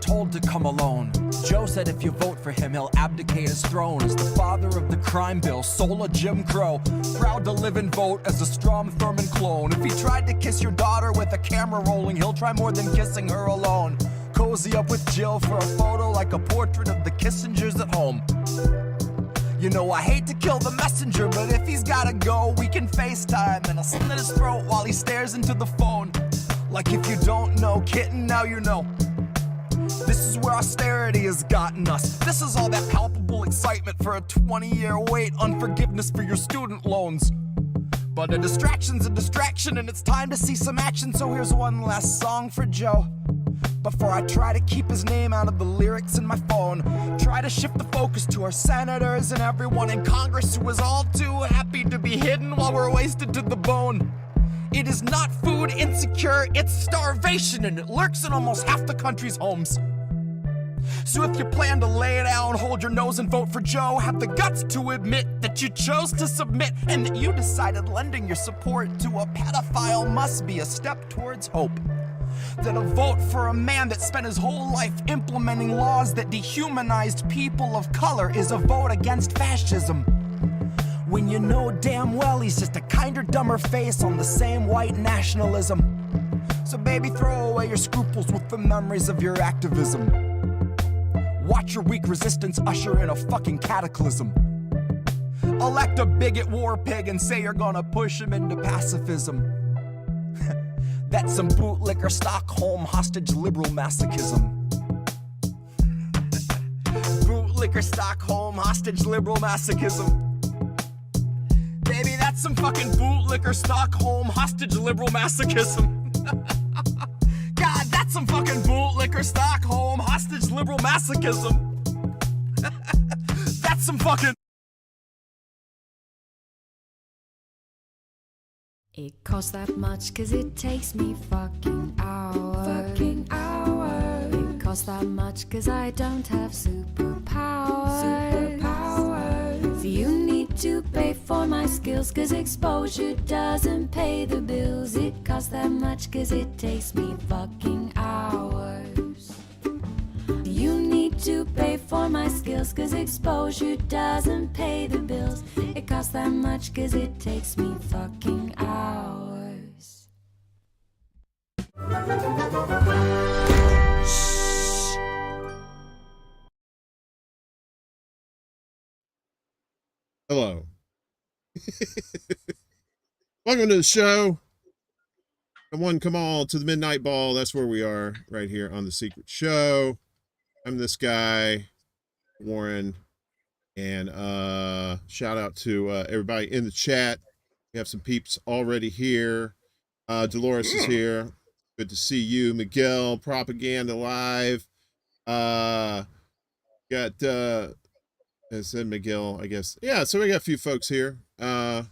told to come alone. Joe said if you vote for him, he'll abdicate his throne as the father of the crime bill, soul of Jim Crow. Proud to live and vote as a Strom Thurmond clone. If he tried to kiss your daughter with a camera rolling, he'll try more than kissing her alone. Cozy up with Jill for a photo like a portrait of the Kissingers at home. You know I hate to kill the messenger, but if he's gotta go, we can FaceTime and I'll slit his throat while he stares into the phone. Like if you don't know, kitten, now you know. This is where austerity has gotten us. This is all that palpable excitement for a 20-year wait on forgiveness for your student loans. But a distraction's a distraction and it's time to see some action, so here's one last song for Joe. Before I try to keep his name out of the lyrics in my phone, try to shift the focus to our senators and everyone in Congress who is all too happy to be hidden while we're wasted to the bone. It is not food insecure, it's starvation, and it lurks in almost half the country's homes. So if you plan to lay down, hold your nose and vote for Joe, have the guts to admit that you chose to submit and that you decided lending your support to a pedophile must be a step towards hope. That a vote for a man that spent his whole life implementing laws that dehumanized people of color is a vote against fascism. When you know damn well he's just a kinder, dumber face on the same white nationalism. So baby, throw away your scruples with the memories of your activism. Watch your weak resistance usher in a fucking cataclysm. Elect a bigot war pig and say you're gonna push him into pacifism. That's some bootlicker Stockholm hostage liberal masochism. Bootlicker Stockholm hostage liberal masochism. Baby, that's some fucking bootlicker Stockholm hostage liberal masochism. God, that's some fucking bootlicker Stockholm hostage liberal masochism. That's some fucking... It costs that much cause it takes me fucking hours. Fucking hours. It costs that much cause I don't have superpowers. Superpowers. So you need to pay for my skills cause exposure doesn't pay the bills. It costs that much cause it takes me fucking hours. You need to pay for my skills cause exposure doesn't pay the bills. It costs that much cause it takes me fucking hours. Shhh. Hello. Welcome to the show. Come on, come all to the Midnight Ball. That's where we are, right here on The Secret Show. I'm this guy, Warren, and shout out to everybody in the chat. We have some peeps already here. Dolores is here. Good to see you. Miguel, Propaganda Live. Got I said Miguel, I guess. Yeah, so we got a few folks here. Yeah,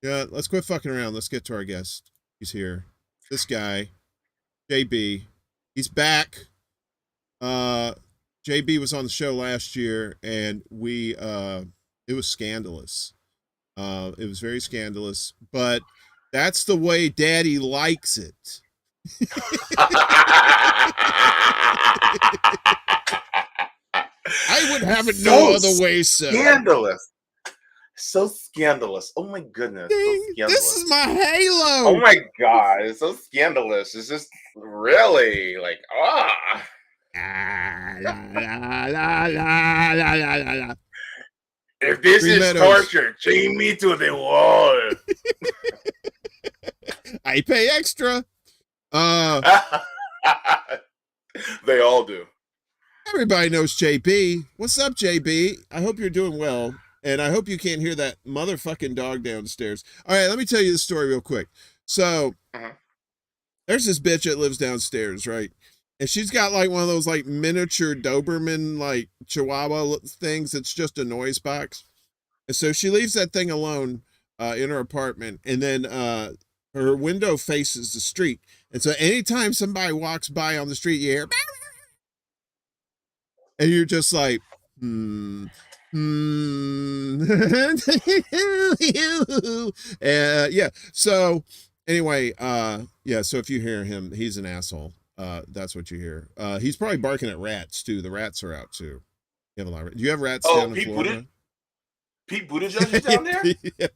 let's quit fucking around. Let's get to our guest. He's here. This guy, JB. He's back. JB was on the show last year and it was scandalous. It was very scandalous, but that's the way Daddy likes it. I would have it no other way, sir. Scandalous. So scandalous. Oh my goodness. So scandalous. This is my halo. Oh my god. It's so scandalous. It's just really like, If this is torture, chain me to the wall. I pay extra. They all do. Everybody knows JB. What's up, JB? I hope you're doing well. And I hope you can't hear that motherfucking dog downstairs. All right, let me tell you the story real quick. So there's this bitch that lives downstairs, right? And she's got like one of those like miniature Doberman like Chihuahua things. It's just a noise box. And so she leaves that thing alone in her apartment. And then her window faces the street. And so anytime somebody walks by on the street, you hear, and you're just like, yeah. So anyway, yeah. So if you hear him, he's an asshole. That's what you hear. He's probably barking at rats too. The rats are out too. You have a lot of, do you have rats Oh, down in Florida? Pete Buttigieg is down there? Yeah,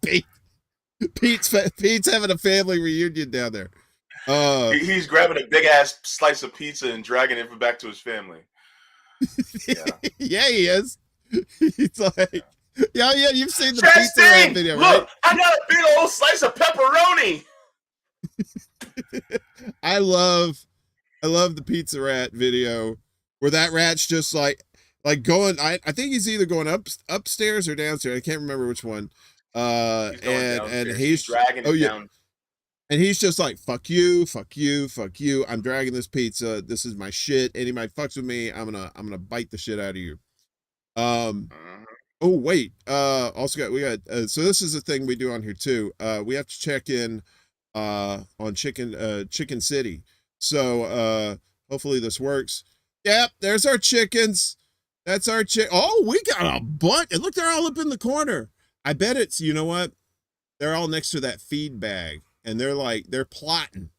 Pete's having a family reunion down there. He's grabbing a big ass slice of pizza and dragging it back to his family. Yeah, yeah, he is. He's like, yeah, you've seen the Chastain, pizza rat video, right? Look, I got a big old slice of pepperoni. I love the pizza rat video where that rat's just like going. I think he's either going upstairs or downstairs. I can't remember which one. And he's dragging it down. And he's just like, fuck you, fuck you, fuck you. I'm dragging this pizza. This is my shit. Anybody fucks with me, I'm gonna bite the shit out of you. Oh wait. Also we got so this is a thing we do on here too. We have to check in on Chicken City. So hopefully this works. Yep, there's our chickens. That's our Oh, we got a bunch. And look, they're all up in the corner. I bet it's, you know what? They're all next to that feed bag. And they're plotting.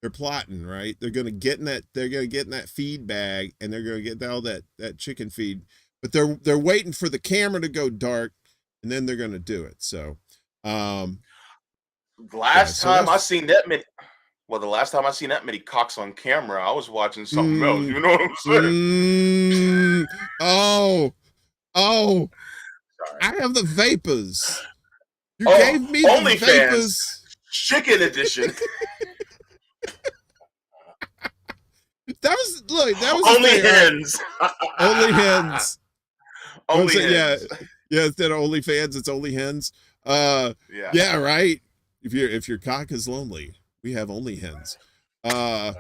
They're plotting, right? They're gonna get in that feed bag, and they're gonna get all that chicken feed. But they're waiting for the camera to go dark, and then they're gonna do it. So the last time I seen that many cocks on camera, I was watching something else. You know what I'm saying? Oh, sorry. I have the vapors. You gave me the vapors. Chicken edition. That was only hens. Only hens. Only hens. Yeah. Instead of only fans, it's only hens. Yeah, right. If your cock is lonely, we have only hens. So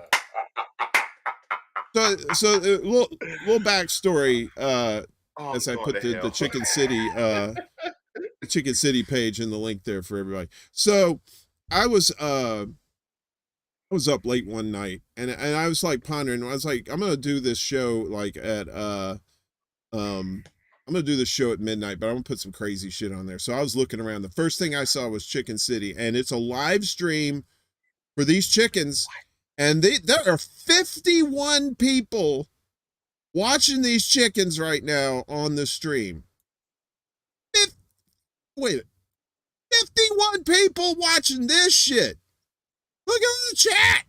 a little backstory. As I put the Chicken City the Chicken City page in the link there for everybody. So I was up late one night and I was like pondering. I was like, I'm gonna do this show like at I'm gonna do this show at midnight, but I'm gonna put some crazy shit on there. So I was looking around. The first thing I saw was Chicken City, and it's a live stream for these chickens, and there are 51 people watching these chickens right now on the stream. Wait, 51 people watching this shit. Look at the chat.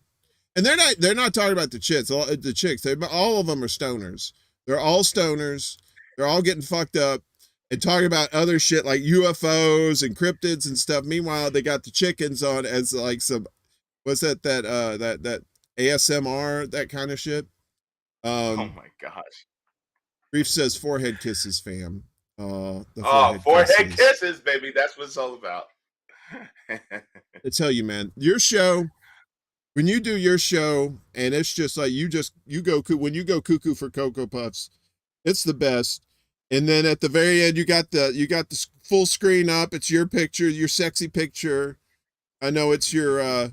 And they're not talking about the chicks. All of them are stoners. They're all stoners. They're all getting fucked up and talking about other shit like UFOs and cryptids and stuff. Meanwhile, they got the chickens on as like some, what's that ASMR, that kind of shit. Oh my gosh. Reef says forehead kisses, fam. Forehead kisses, baby. That's what it's all about. I tell you, man, your show, when you do your show, and it's just like you go cuckoo for Cocoa Puffs, it's the best. And then at the very end, you got the full screen up. It's your picture, your sexy picture. I know it's your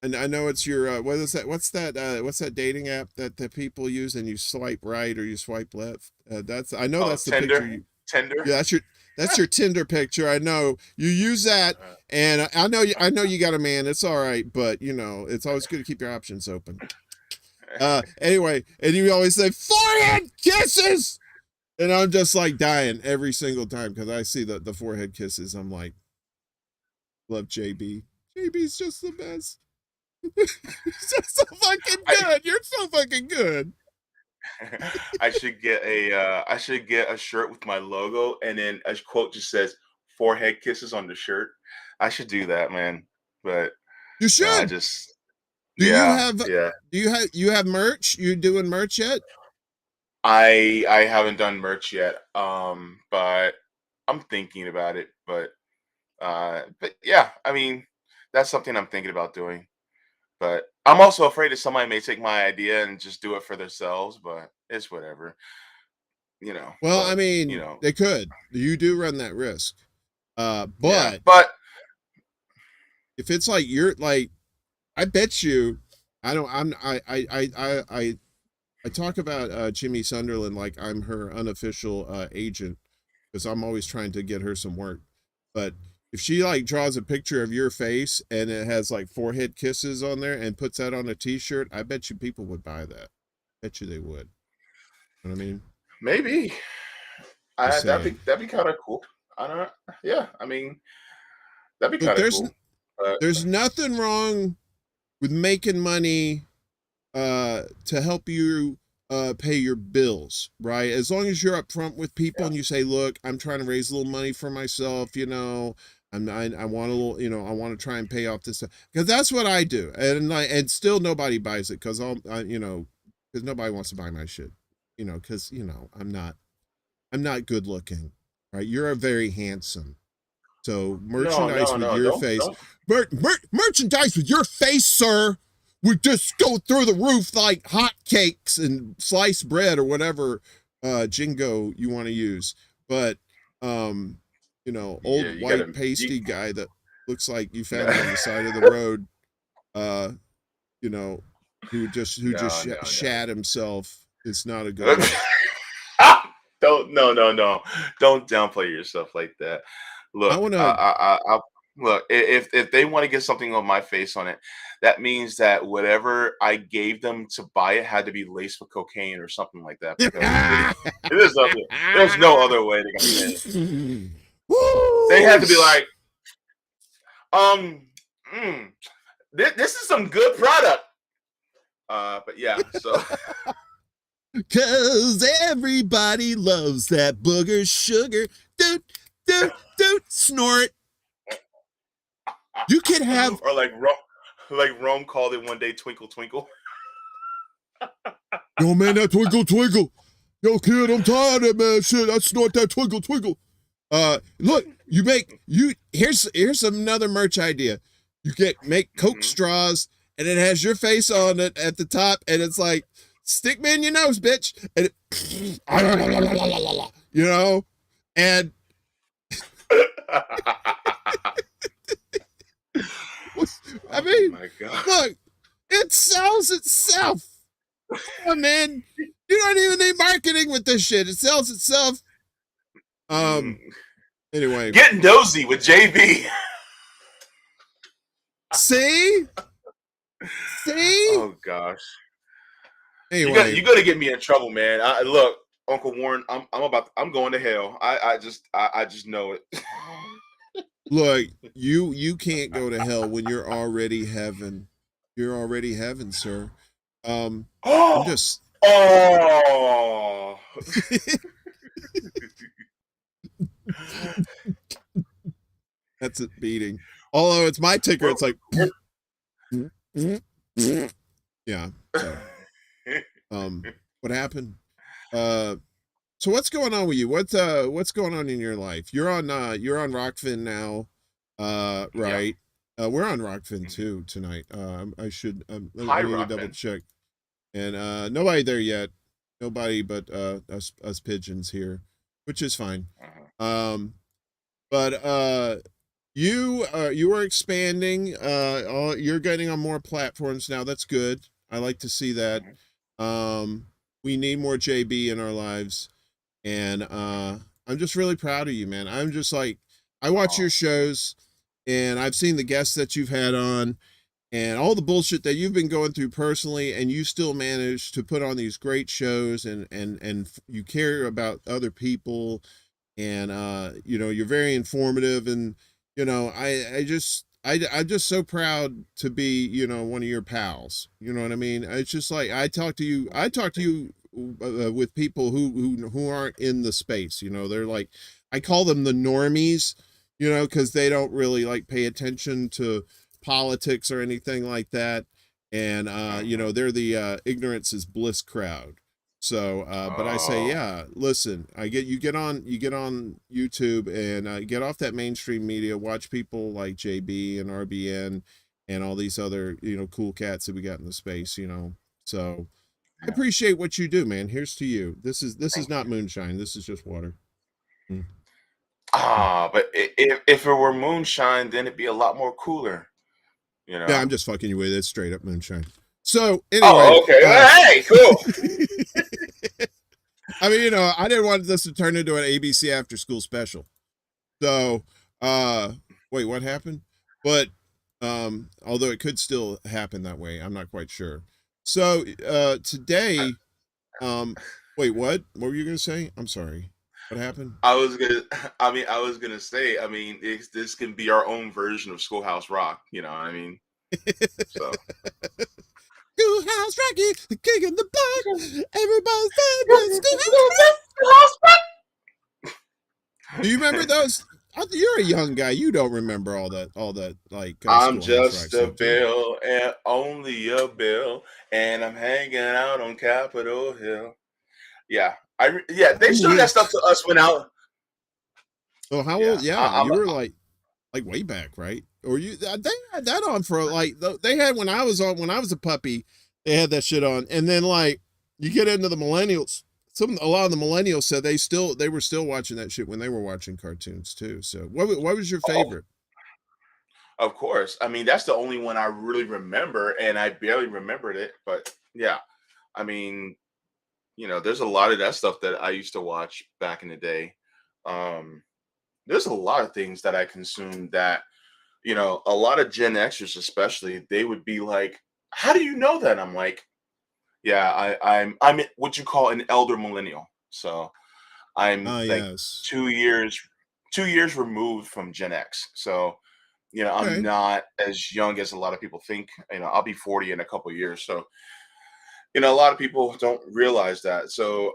what is that? What's that dating app that people use, and you swipe right or you swipe left? That's the Tinder. picture. Tinder. Yeah, that's your Tinder picture. I know you use that, and I know you got a man. It's all right, but you know it's always good to keep your options open. Anyway, and you always say forehead kisses, and I'm just like dying every single time because I see the forehead kisses. I'm like, love JB. JB's just the best. He's just so fucking good. You're so fucking good. I should get a shirt with my logo, and then a quote just says "forehead kisses" on the shirt. I should do that, man. But you should. Do you have merch? You doing merch yet? I haven't done merch yet. But I'm thinking about it. But yeah, I mean, that's something I'm thinking about doing. But I'm also afraid that somebody may take my idea and just do it for themselves, but it's whatever. You know. Well, but, I mean, you know, they could. You do run that risk. But if it's like you're like, I bet you, I talk about Jimmy Sunderland like I'm her unofficial agent because I'm always trying to get her some work. But if she like draws a picture of your face and it has like forehead kisses on there and puts that on a t-shirt, I bet you people would buy that. Bet you they would. You know what I mean? Maybe. Just saying. That'd be kind of cool. I don't know. Yeah, I mean, that'd be Look, kind of cool. there's nothing wrong with making money to help you pay your bills, right? As long as you're upfront with people and you say, look, I'm trying to raise a little money for myself, you know, I want a little, you know, I want to try and pay off this stuff, because that's what I do, and still nobody buys it because you know, because nobody wants to buy my shit, you know, because you know I'm not good looking, right? You're very handsome, so merchandise with your face, merchandise with your face, sir, would just go through the roof like hotcakes and sliced bread or whatever jingo you want to use. But you know, old white pasty guy that looks like you found him on the side of the road, you know, who just shat himself. It's not a good Don't downplay yourself like that. Look, look, if they want to get something on my face on it, that means that whatever I gave them to buy it had to be laced with cocaine or something like that. Because there's no other way to get it. They had to be like, this is some good product. But yeah, so. Cause everybody loves that booger sugar. Doot, snort. You could have, or like Rome called it one day, twinkle twinkle. Yo man, that twinkle twinkle. Yo kid, I'm tired of that man shit. I snort that twinkle twinkle. Look, here's another merch idea. You make Coke straws and it has your face on it at the top, and it's like, stick me in your nose, bitch. And you know, and I mean, my God. Look, it sells itself. Oh, man, you don't even need marketing with this shit. It sells itself. Anyway, getting nosy with JB. See? Oh gosh. Anyway, you gotta get me in trouble, man. Look, Uncle Warren, I'm going to hell. I just know it. Look, you can't go to hell when you're already heaven. You're already heaven, sir. I'm just. Oh. That's it beating. Although it's my ticker, it's like. Yeah. So, what happened? So what's going on with you? What's going on in your life? You're on Rockfin now, right? Yeah. We're on Rockfin too tonight. I need to double check. And nobody there yet. Nobody but us pigeons here, which is fine. But you are expanding. You're getting on more platforms now. That's good. I like to see that. We need more JB in our lives. And I'm just really proud of you, man. I'm just like, I watch your shows, and I've seen the guests that you've had on and all the bullshit that you've been going through personally, and you still manage to put on these great shows, and you care about other people, and you know, you're very informative, and you know, I'm just so proud to be, you know, one of your pals. You know what I mean? It's just like I talk to you with people who aren't in the space. You know, they're like, I call them the normies, you know, because they don't really like pay attention to politics or anything like that, and you know, they're the ignorance is bliss crowd. So but I say, yeah, listen, you get on YouTube and get off that mainstream media, watch people like JB and RBN and all these other, you know, cool cats that we got in the space, you know. So I appreciate what you do, man. Here's to you. This is not moonshine. This is just water. But if it were moonshine, then it'd be a lot more cooler. You know? Yeah, I'm just fucking you with it. Straight up moonshine. So anyway. Okay. Hey, cool. I mean, you know, I didn't want this to turn into an ABC after school special. So Wait, what happened? But although it could still happen that way, I'm not quite sure. So today, wait, what? What were you gonna say? I'm sorry. What happened? I was gonna, I was gonna say, this can be our own version of Schoolhouse Rock. You know what I mean? So. Schoolhouse Rocky, the king of the block. Everybody's favorite Schoolhouse Rock. Do you remember those? You're a young guy. You don't remember all that like I'm Schoolhouse Rock just a stuff, do you? bill and only a bill, and I'm hanging out on Capitol Hill. Yeah, yeah, they showed that stuff to us when out. Oh, how Yeah, old? Yeah, you were like way back, right? Or you they had that on for like they had when I was a puppy, they had that shit on. And then like you get into the millennials, a lot of the millennials said they were still watching that shit when they were watching cartoons too. So what was your Oh, favorite? of course. I mean, that's the only one I really remember, and I barely remembered it. But yeah, I mean, there's a lot of that stuff that I used to watch back in the day. Um, there's a lot of things that I consumed that, a lot of Gen Xers especially, they would be like, "How do you know that?" I'm like, "Yeah, I'm what you call an elder millennial." So I'm Ah, like yes. 2 years removed from Gen X. So, I'm Okay. not as young as a lot of people think. I'll be 40 in a couple of years. So, a lot of people don't realize that. So,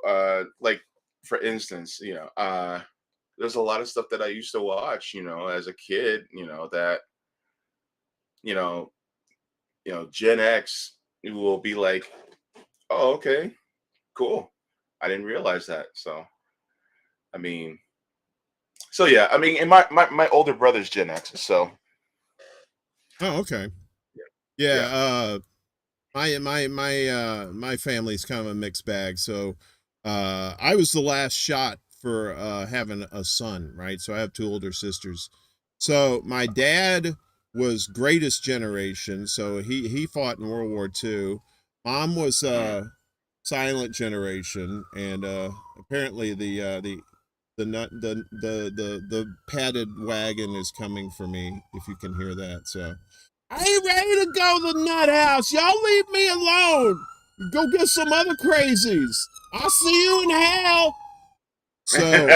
like for instance, there's a lot of stuff that I used to watch, as a kid, that, you know, Gen X will be like, "Oh, okay, cool. I didn't realize that." So, I mean, yeah, I mean, and my older brother's Gen X, so Oh, okay. yeah. Yeah, my family's kind of a mixed bag. So I was the last shot for having a son, right? So I have two older sisters. So my dad was greatest generation, so he fought in World War II. Mom was Mm. silent generation, and apparently the nut the padded wagon is coming for me, if you can hear that. So I ain't ready to go to the nut house. Y'all leave me alone. Go get some other crazies. I'll see you in hell. So,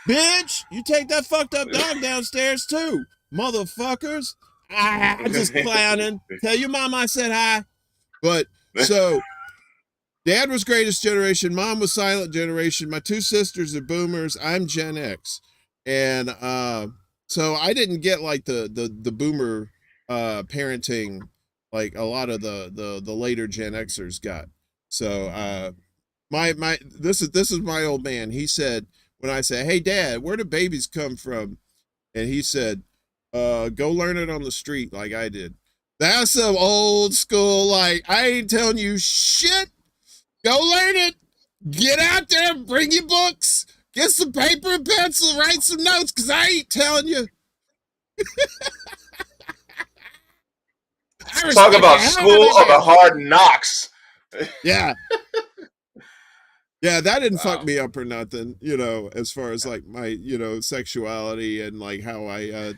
bitch, you take that fucked up dog downstairs too, motherfuckers. I just clowning. Tell your mom I said hi. But so dad was greatest generation, mom was silent generation. My two sisters are boomers. I'm Gen X. And so I didn't get like the boomer parenting like a lot of the later Gen Xers got. So my this is my old man. He said when I said, "Hey dad, where do babies come from?" And he said, go learn it on the street like I did. That's some old school, like, I ain't telling you shit. Go learn it. Get out there, bring your books, get some paper and pencil, write some notes, because I ain't telling you. I Talk respect the about hell out of school that of the man. hard knocks. Yeah. Yeah, that didn't fuck Wow. me up or nothing, as far as like my, sexuality and like how I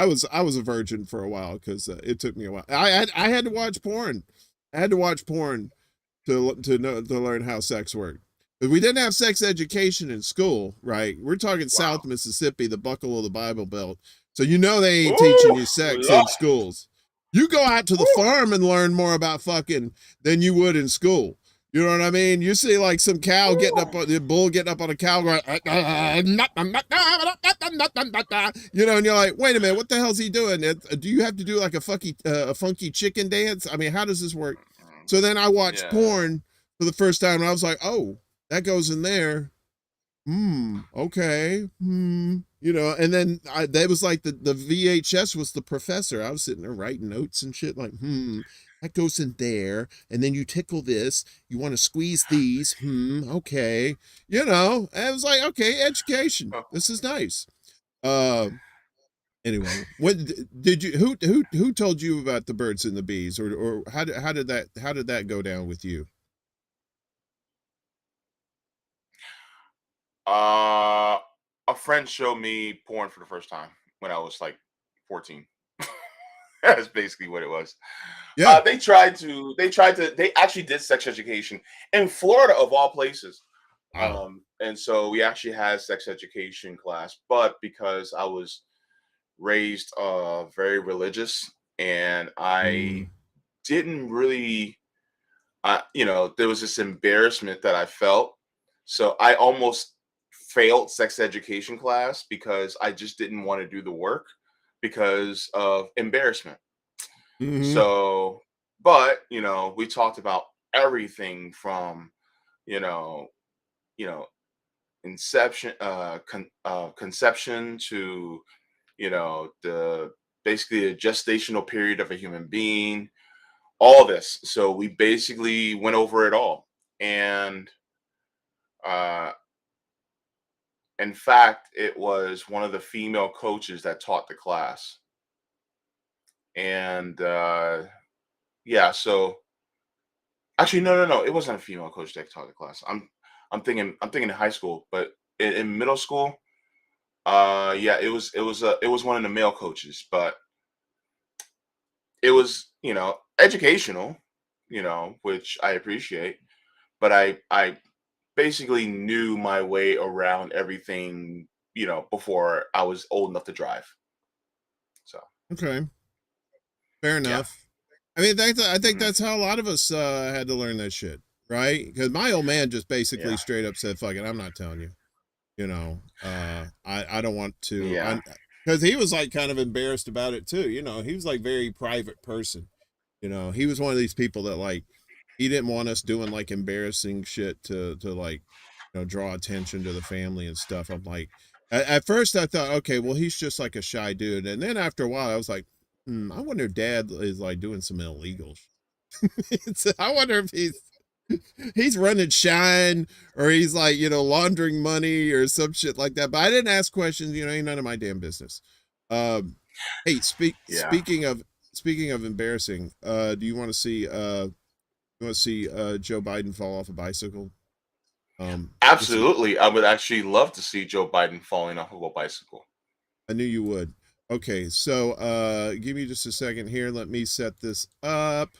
was a virgin for a while because it took me a while. I had to watch porn. I had to watch porn to learn how sex worked. But we didn't have sex education in school, right? We're talking Wow. South Mississippi, the buckle of the Bible Belt. So they ain't teaching Ooh, you sex Lord. in schools. You go out to the Ooh. farm and learn more about fucking than you would in school. You know what I mean? You see like some cow getting up Ooh. on the bull getting up on a cow going, and you're like, wait a minute, what the hell's he doing? Do you have to do like a funky chicken dance? I mean, how does this work? So then I watched Yeah. porn for the first time, and I was like, oh, that goes in there. Okay. And then that was like the VHS was the professor. I was sitting there writing notes and shit like, that goes in there. And then you tickle this. You want to squeeze these. Okay. And I was like, okay, education. Oh. This is nice. Uh, anyway, what did you, who told you about the birds and the bees or how did that go down with you? Uh, a friend showed me porn for the first time when I was like 14. That's basically what it was. Yeah. They actually did sex education in Florida of all places. Wow. And so we actually had sex education class, but because I was raised very religious and I Mm. didn't really there was this embarrassment that I felt. So I almost failed sex education class because I just didn't want to do the work because of embarrassment. Hmm. So, but we talked about everything from, you know, you know, conception to, the basically a gestational period of a human being, all this. So we basically went over it all. And uh, in fact, it was one of the female coaches that taught the class. And yeah, so actually, no, it wasn't a female coach that taught the class. I'm thinking in high school, but in middle school, yeah, it was one of the male coaches, but it was educational, which I appreciate. But I basically knew my way around everything, before I was old enough to drive. So Okay. Fair yeah. enough. I mean, I think Hmm. that's how a lot of us had to learn that shit, right? Because my old man just basically Yeah. straight up said, "Fuck it, I'm not telling you." I don't want to. Yeah. I Because he was like kind of embarrassed about it too. He was like very private person. He was one of these people that like he didn't want us doing like embarrassing shit to like draw attention to the family and stuff. I'm like, at first I thought, okay, well he's just like a shy dude, and then after a while I was like, I wonder if Dad is like doing some illegal. I wonder if he's running shine or he's like laundering money or some shit like that. But I didn't ask questions. Ain't none of my damn business. Um, hey, Yeah. speaking of embarrassing, do you want to see Joe Biden fall off a bicycle? This is, Absolutely. I would actually love to see Joe Biden falling off of a bicycle. I knew you would. Okay, so give me just a second here. Let me set this up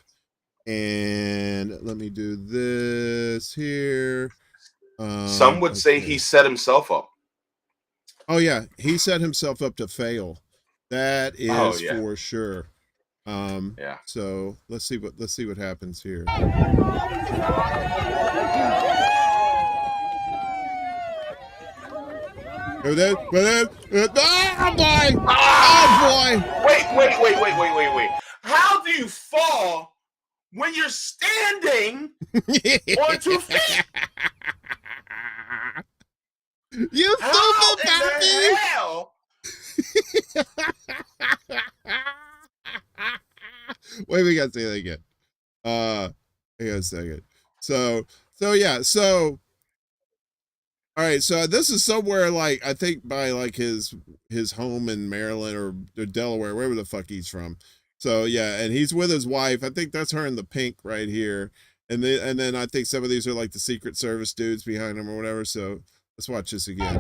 and let me do this here. Some would say he Okay. set himself up. Oh yeah, he set himself up to fail. That Oh is yeah. for sure. Yeah. So let's see what happens here. Oh boy! Oh Ah! boy! Wait. How do you fall when you're standing on 2 feet? You How stupid in Fappy! the hell? Wait, we gotta say that again. Hang on a second. So yeah, so all right, so this is somewhere like I think by like his home in Maryland or Delaware, wherever the fuck he's from. So yeah, and he's with his wife. I think that's her in the pink right here. And then I think some of these are like the Secret Service dudes behind him or whatever. So let's watch this again.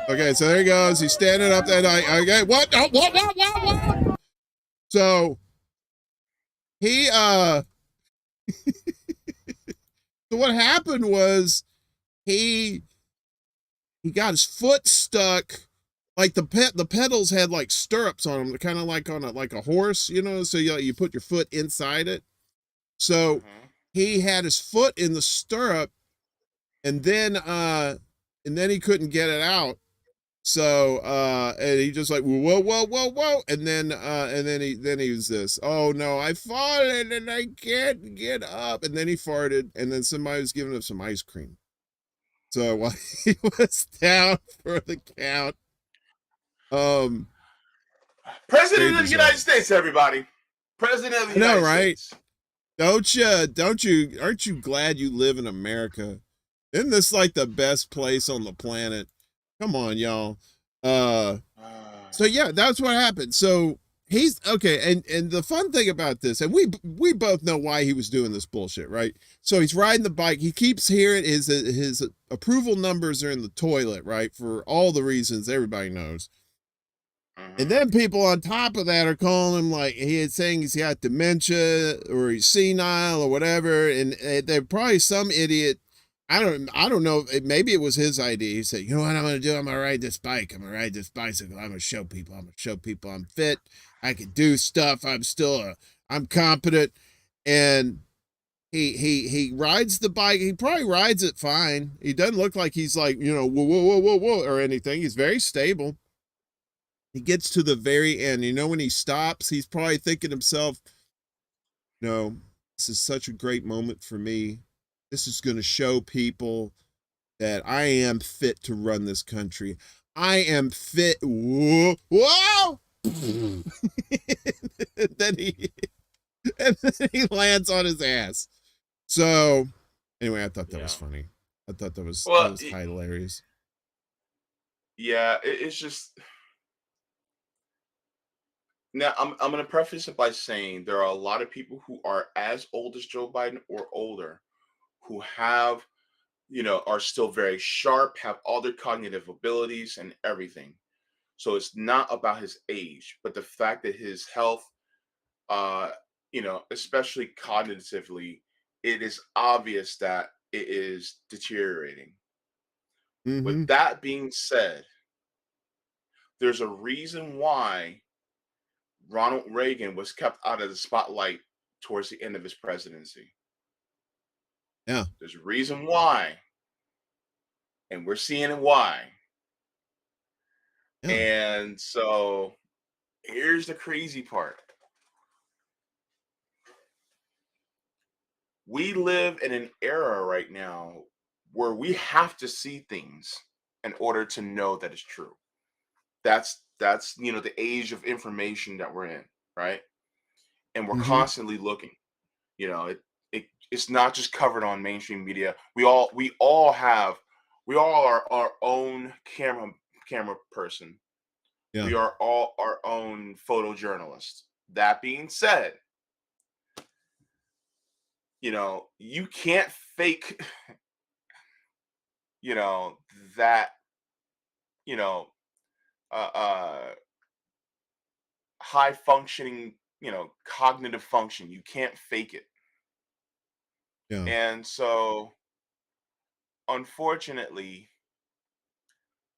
Okay, so there he goes. He's standing up that night. Okay, what? Oh, what? So he so what happened was he got his foot stuck. Like the pedals had like stirrups on them, kind of like on a horse, so you put your foot inside it. So Mhm. he had his foot in the stirrup, and then he couldn't get it out. So and he just like whoa, and then he was this, oh no, I fallen and I can't get up, and then he farted, and then somebody was giving him some ice cream. So while he was down for the count, um, very President of the United bizarre. States, everybody. President of the I know, United right? States. Aren't you glad you live in America? Isn't this like the best place on the planet? Come on, y'all. Uh, so yeah, that's what happened. So He's okay, and the fun thing about this, and we both know why he was doing this bullshit, right? So he's riding the bike. He keeps hearing his approval numbers are in the toilet, right? For all the reasons everybody knows. And then people on top of that are calling him like he is saying he's got dementia or he's senile or whatever. And they're probably some idiot. I don't know. Maybe it was his idea. He said, you know what I'm going to do? I'm going to ride this bike. I'm going to ride this bicycle. I'm going to show people. I'm fit. I can do stuff. I'm competent. And he rides the bike. He probably rides it fine. He doesn't look like he's like, whoa, whoa, whoa, whoa, whoa, or anything. He's very stable. He gets to the very end. When he stops, he's probably thinking to himself, no, this is such a great moment for me. This is going to show people that I am fit to run this country. I am fit. Whoa, whoa! and then he lands on his ass. So, anyway, I thought that was funny. I thought that was hilarious. Yeah, it's just. Now, I'm going to preface it by saying there are a lot of people who are as old as Joe Biden or older who have, are still very sharp, have all their cognitive abilities and everything. So it's not about his age, but the fact that his health, especially cognitively, it is obvious that it is deteriorating. Mm-hmm. With that being said, there's a reason why Ronald Reagan was kept out of the spotlight towards the end of his presidency. Yeah. There's a reason why. And we're seeing why. Yeah. And so here's the crazy part. We live in an era right now where we have to see things in order to know that it's true. That's the age of information that we're in, right? And we're constantly looking. It's not just covered on mainstream media. We all are our own camera person. Yeah. We are all our own photojournalists. That being said, you can't fake that high functioning, cognitive function. You can't fake it. Yeah. And so, unfortunately,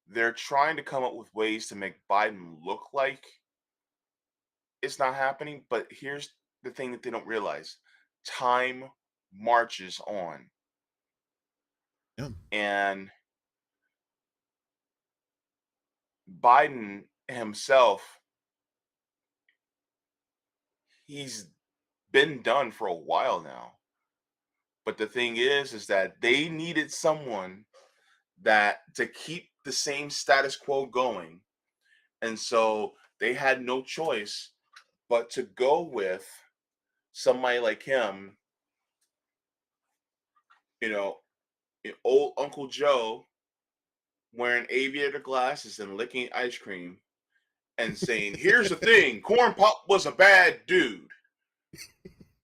they're trying to come up with ways to make Biden look like it's not happening. But here's the thing that they don't realize. Time marches on. Yeah. And Biden himself, he's been done for a while now. But the thing is that they needed someone to keep the same status quo going. And so they had no choice but to go with somebody like him, old Uncle Joe wearing aviator glasses and licking ice cream and saying, here's the thing, Corn Pop was a bad dude.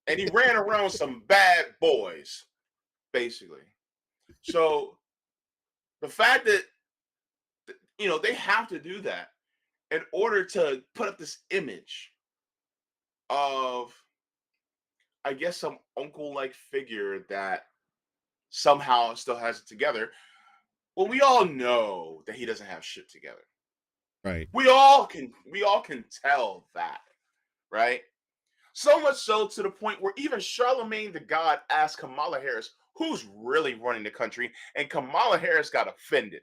And he ran around with some bad boys, basically. So the fact that, they have to do that in order to put up this image of, I guess, some uncle-like figure that somehow still has it together. Well, we all know that he doesn't have shit together. Right. We all can tell that, right? So much so to the point where even Charlemagne the God asked Kamala Harris, who's really running the country, and Kamala Harris got offended.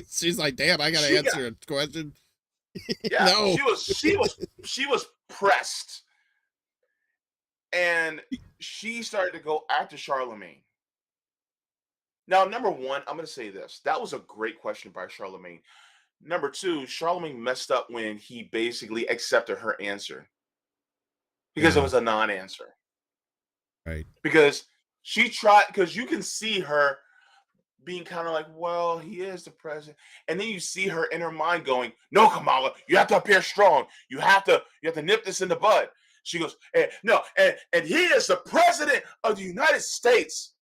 She's like, damn, I gotta answer a question. Yeah, no. she was pressed. And she started to go after Charlemagne. Now, number one, I'm going to say this. That was a great question by Charlemagne. Number two, Charlemagne messed up when he basically accepted her answer. Because it was a non-answer. Right. Because she tried, because you can see her being kind of like, well, he is the president. And then you see her in her mind going, no, Kamala, you have to appear strong. You have to nip this in the bud. She goes, no, and he is the president of the United States.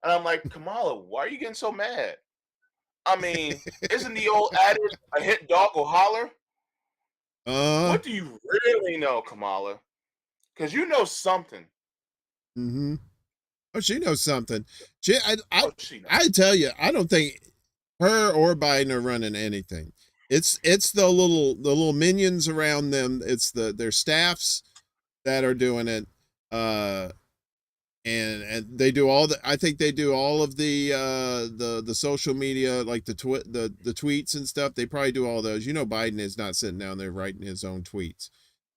And I'm like, Kamala, why are you getting so mad? I mean, isn't the old adage, a hit dog will holler? What do you really know, Kamala? Because you know something. Mm-hmm. Oh, she knows something. She knows. I tell you, I don't think her or Biden are running anything. It's the little minions around them. It's their staffs that are doing it. And they do all I think they do all of the social media, like the tweets and stuff. They probably do all those. Biden is not sitting down there writing his own tweets.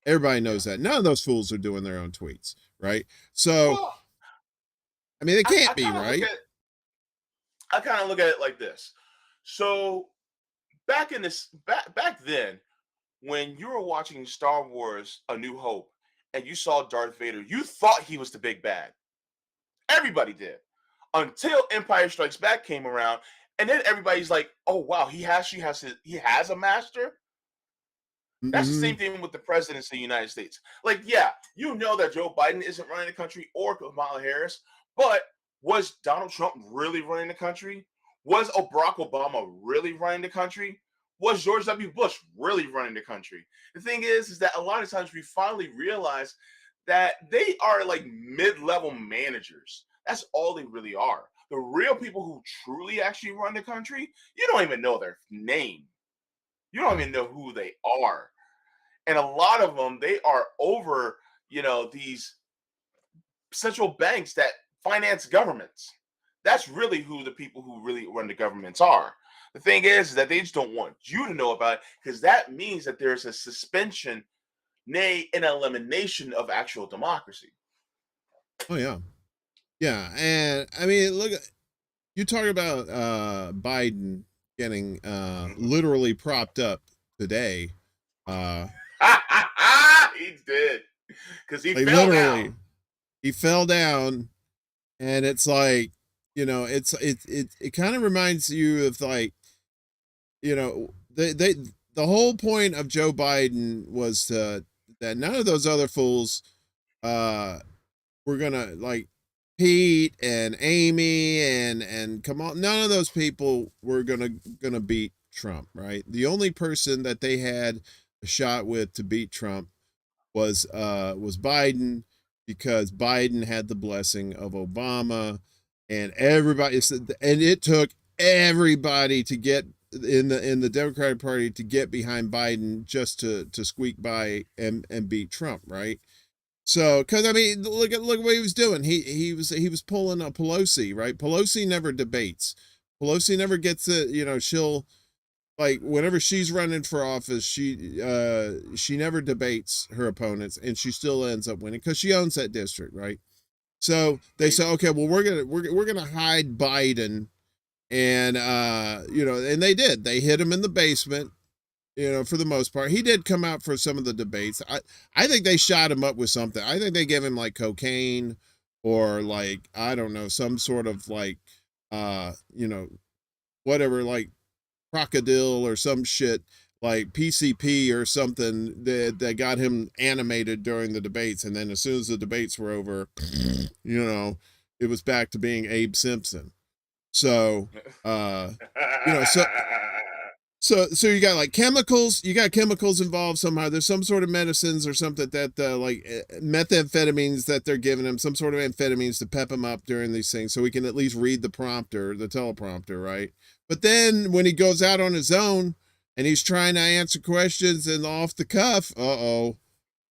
Everybody knows that. None of those fools are doing their own tweets, right? So, Well, I mean, it can't I be, kind of right? I kind of look at it like this. So back in this back then, when you were watching Star Wars: A New Hope and you saw Darth Vader, you thought he was the big bad. Everybody did, until Empire Strikes Back came around, and then everybody's like, "Oh wow, he has a master." That's the Mm-hmm. same thing with the presidency of the United States. Like, yeah, you know that Joe Biden isn't running the country or Kamala Harris, but was Donald Trump really running the country? Was Barack Obama really running the country? Was George W. Bush really running the country? The thing is that a lot of times we finally realize that they are like mid-level managers. That's all they really are. The real people who truly actually run the country, you don't even know their name. You don't even know who they are. And a lot of them, they are over, these central banks that finance governments. That's really who the people who really run the governments are. The thing is that they just don't want you to know about it, because that means that there's a suspension, nay, an elimination of actual democracy. Oh yeah, yeah. And I mean, look, you talk about Biden getting literally propped up today. Uh, He did, because he like fell literally, down. he fell down, and it's like, it kind of reminds you of, like, the whole point of Joe Biden was that none of those other fools uh were gonna, like, Pete and Amy and come on, none of those people were gonna beat Trump, right? The only person that they had a shot with to beat Trump was Biden, because Biden had the blessing of Obama, and everybody said, and it took everybody to get in the Democratic Party to get behind Biden just to squeak by and beat Trump, right? So, because I mean, look what he was doing. He was pulling a Pelosi, right? Pelosi never debates. Pelosi never gets it. She'll, like, whenever she's running for office, she never debates her opponents, and she still ends up winning because she owns that district, right? So they say, okay, well, we're gonna hide Biden, and and they did. They hid him in the basement. For the most part, he did come out for some of the debates. I think they shot him up with something. I think they gave him, like, cocaine, or, like, I don't know, some sort of, like, uh, you know, whatever, like crocodile or some shit, like PCP or something, that got him animated during the debates. And then as soon as the debates were over, it was back to being Abe Simpson. So, you know, so so you got, like, chemicals. You got chemicals involved somehow. There's some sort of medicines or something that like methamphetamines that they're giving him, some sort of amphetamines to pep him up during these things, so he can at least read the teleprompter, right? But then when he goes out on his own and he's trying to answer questions and off the cuff, oh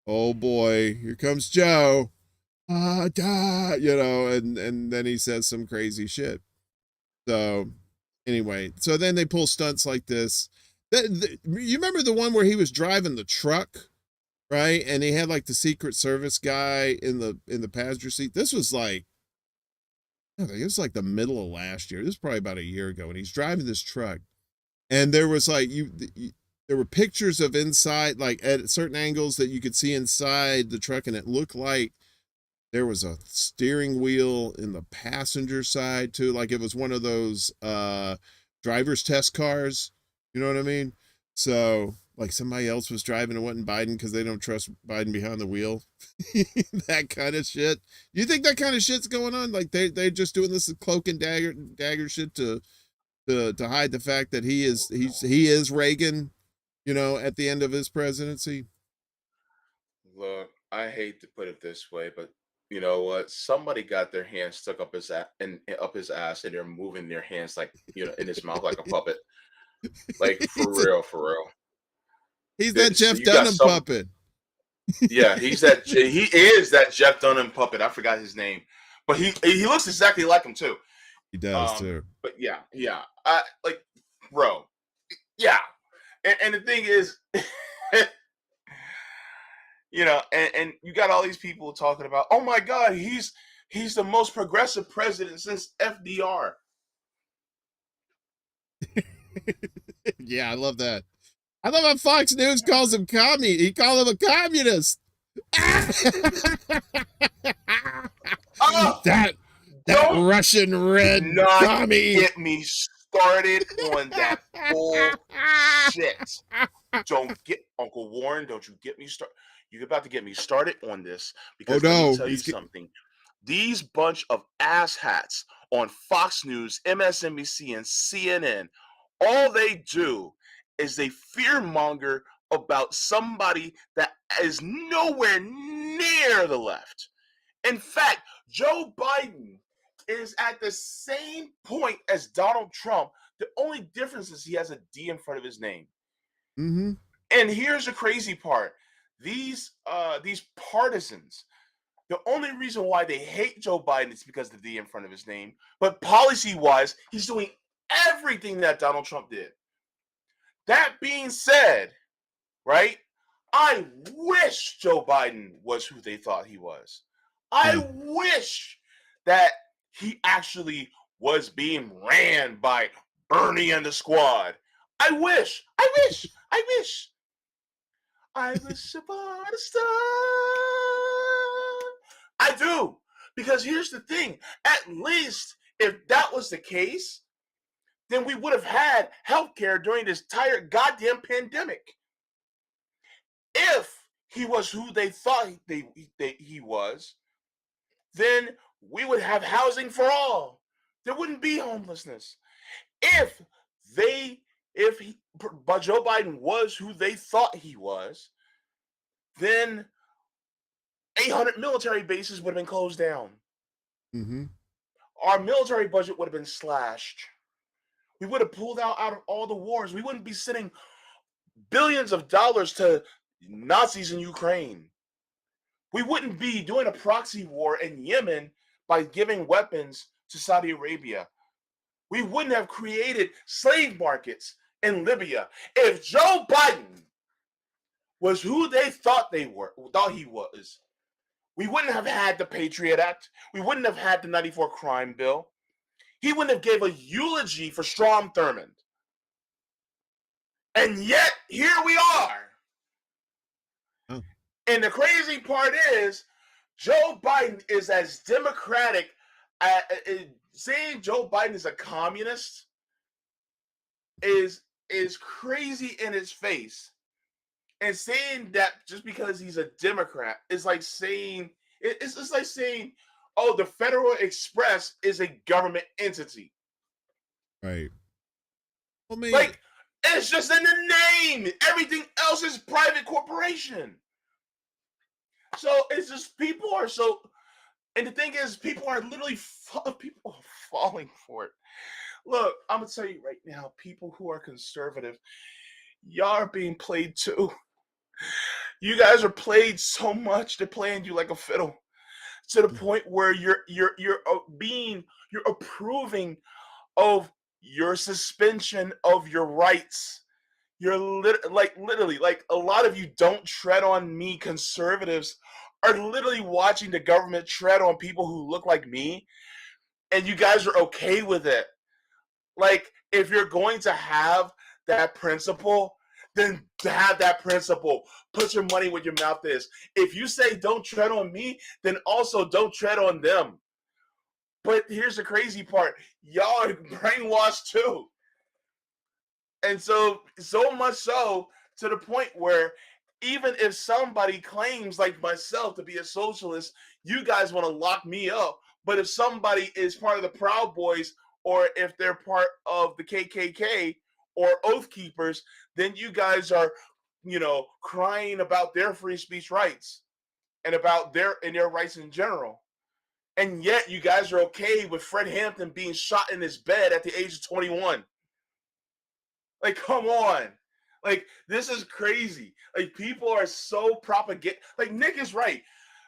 boy, here comes Joe. And then he says some crazy shit. So anyway, so then they pull stunts like this. You remember the one where he was driving the truck, right? And he had, like, the Secret Service guy in the passenger seat. This was like, I think it was like the middle of last year. This is probably about a year ago, and he's driving this truck, and there was, like, there were pictures of inside, like, at certain angles that you could see inside the truck, and it looked like There was a steering wheel in the passenger side too. Like it was one of those driver's test cars. You know what I mean? So like somebody else was driving, it wasn't Biden because they don't trust Biden behind the wheel. That kind of shit. You think that kind of shit's going on? Like they just doing this cloak and dagger shit to hide the fact that he is Reagan, you know, at the end of his presidency. Look, I hate to put it this way, but you know what? Somebody got their hands stuck up his up his ass, and they're moving their hands like in his mouth like a puppet. Like for he's, real, for real. he's that So Jeff you got Dunham some. puppet. Yeah, he is that Jeff Dunham puppet. I forgot his name, but he looks exactly like him too. He does too. But yeah, I like, bro. Yeah, and the thing is, and you got all these people talking about, oh my God, he's the most progressive president since FDR. Yeah, I love that. I love how Fox News calls him commie. He called him a communist. Oh, that Russian red commie. Get me started on that bullshit. Don't get Uncle Warren. Don't you get me started. You're about to get me started on this because let me tell you something. These bunch of asshats on Fox News, MSNBC, and CNN, all they do is they fearmonger about somebody that is nowhere near the left. In fact, Joe Biden is at the same point as Donald Trump. The only difference is he has a D in front of his name. Mm-hmm. And here's the crazy part. These partisans, the only reason why they hate Joe Biden is because of the D in front of his name. But policy-wise, he's doing everything that Donald Trump did. That being said, right, I wish Joe Biden was who they thought he was. I wish that he actually was being ran by Bernie and the squad. I wish upon a star. I do. Because here's the thing. At least if that was the case, then we would have had healthcare during this entire goddamn pandemic. If he was who they thought he was, then we would have housing for all. There wouldn't be homelessness. If Joe Biden was who they thought he was, then 800 military bases would have been closed down. Mm-hmm. Our military budget would have been slashed. We would have pulled out of all the wars. We wouldn't be sending billions of dollars to Nazis in Ukraine. We wouldn't be doing a proxy war in Yemen by giving weapons to Saudi Arabia. We wouldn't have created slave markets in Libya. If Joe Biden was who they thought he was, we wouldn't have had the Patriot Act. We wouldn't have had the 94 crime bill. He wouldn't have gave a eulogy for Strom Thurmond. And yet, here we are. Oh. And the crazy part is, Joe Biden is as democratic. Saying Joe Biden is a communist is crazy in his face. And saying that just because he's a Democrat is like saying, it's just like saying, oh, the Federal Express is a government entity. Right. Well, man. Like, it's just in the name. Everything else is private corporation. So it's just people are so, and the thing is, people are literally falling for it. Look, I'm gonna tell you right now, people who are conservative, y'all are being played too. You guys are played so much, they're playing you like a fiddle, to the point where you're approving of your suspension of your rights. You're literally like a lot of you don't tread on me conservatives are literally watching the government tread on people who look like me, and you guys are okay with it. Like, if you're going to have that principle, then to have that principle. Put your money where your mouth is. If you say don't tread on me, then also don't tread on them. But here's the crazy part. Y'all are brainwashed too. And so much so to the point where even if somebody claims like myself to be a socialist, you guys want to lock me up. But if somebody is part of the Proud Boys, or if they're part of the KKK or Oath Keepers, then you guys are, crying about their free speech rights and about their rights in general. And yet you guys are okay with Fred Hampton being shot in his bed at the age of 21. Like, come on. Like, this is crazy. Like, people are so propaganda. Like, Nick is right.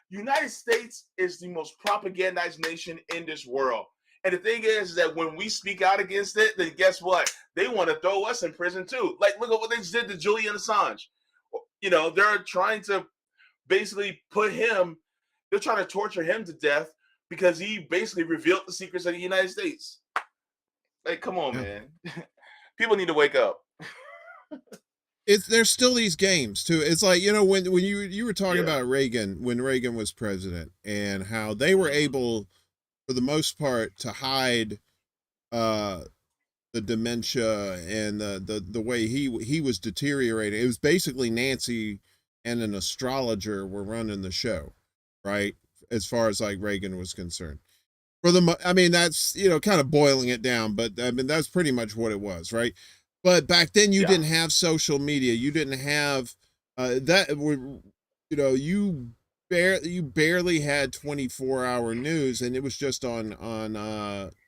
United States is the most propagandized nation in this world. And the thing is that when we speak out against it, then guess what? They want to throw us in prison too. Like, look at what they just did to Julian Assange. They're trying to basically they're trying to torture him to death because he basically revealed the secrets of the United States. Like, come on, man. People need to wake up. There's still these games too. It's like, when you were talking about Reagan, when Reagan was president, and how they were able, for the most part, to hide the dementia and the way he was deteriorating. It was basically Nancy and an astrologer were running the show, right? As far as like Reagan was concerned. That's, kind of boiling it down, but that's pretty much what it was, right? But back then you didn't have social media. You didn't have you barely had 24-hour news, and it was just on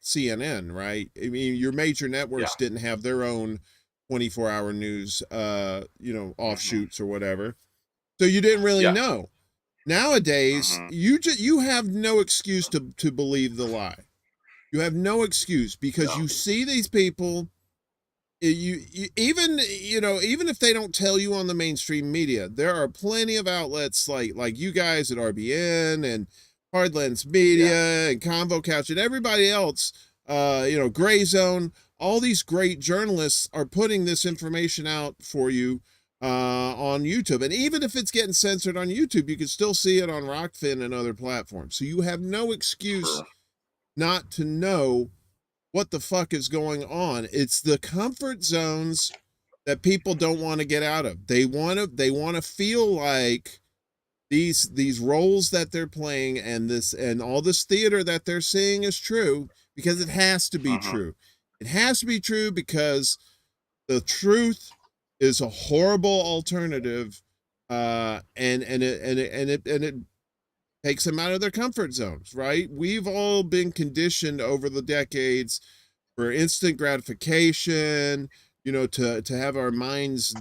CNN, right? I mean, your major networks didn't have their own 24-hour news, offshoots or whatever. So you didn't really know. Nowadays, you have no excuse to believe the lie. You have no excuse because you see these people. Even if they don't tell you on the mainstream media, there are plenty of outlets like you guys at RBN and Hardlands Media and Convo Couch and everybody else, Gray Zone. All these great journalists are putting this information out for you on YouTube. And even if it's getting censored on YouTube, you can still see it on Rockfin and other platforms. So you have no excuse not to know what the fuck is going on. It's the comfort zones that people don't want to get out of. They want to feel like these roles that they're playing and all this theater that they're seeing is true, because it has to be true. It has to be true because the truth is a horrible alternative, and it takes them out of their comfort zones, right? We've all been conditioned over the decades for instant gratification, to have our minds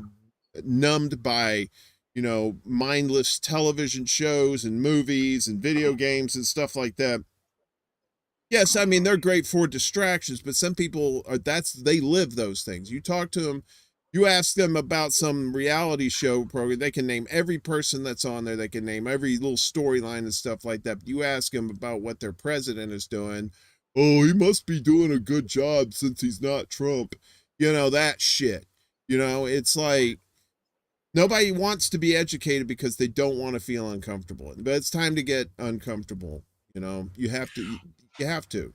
numbed by, mindless television shows and movies and video games and stuff like that. Yes, I mean, they're great for distractions, but some people they live those things. You talk to them, you ask them about some reality show program, they can name every person that's on there, they can name every little storyline and stuff like that. But you ask them about what their president is doing, oh, he must be doing a good job since he's not Trump. That shit. It's like nobody wants to be educated because they don't want to feel uncomfortable. But it's time to get uncomfortable. You have to.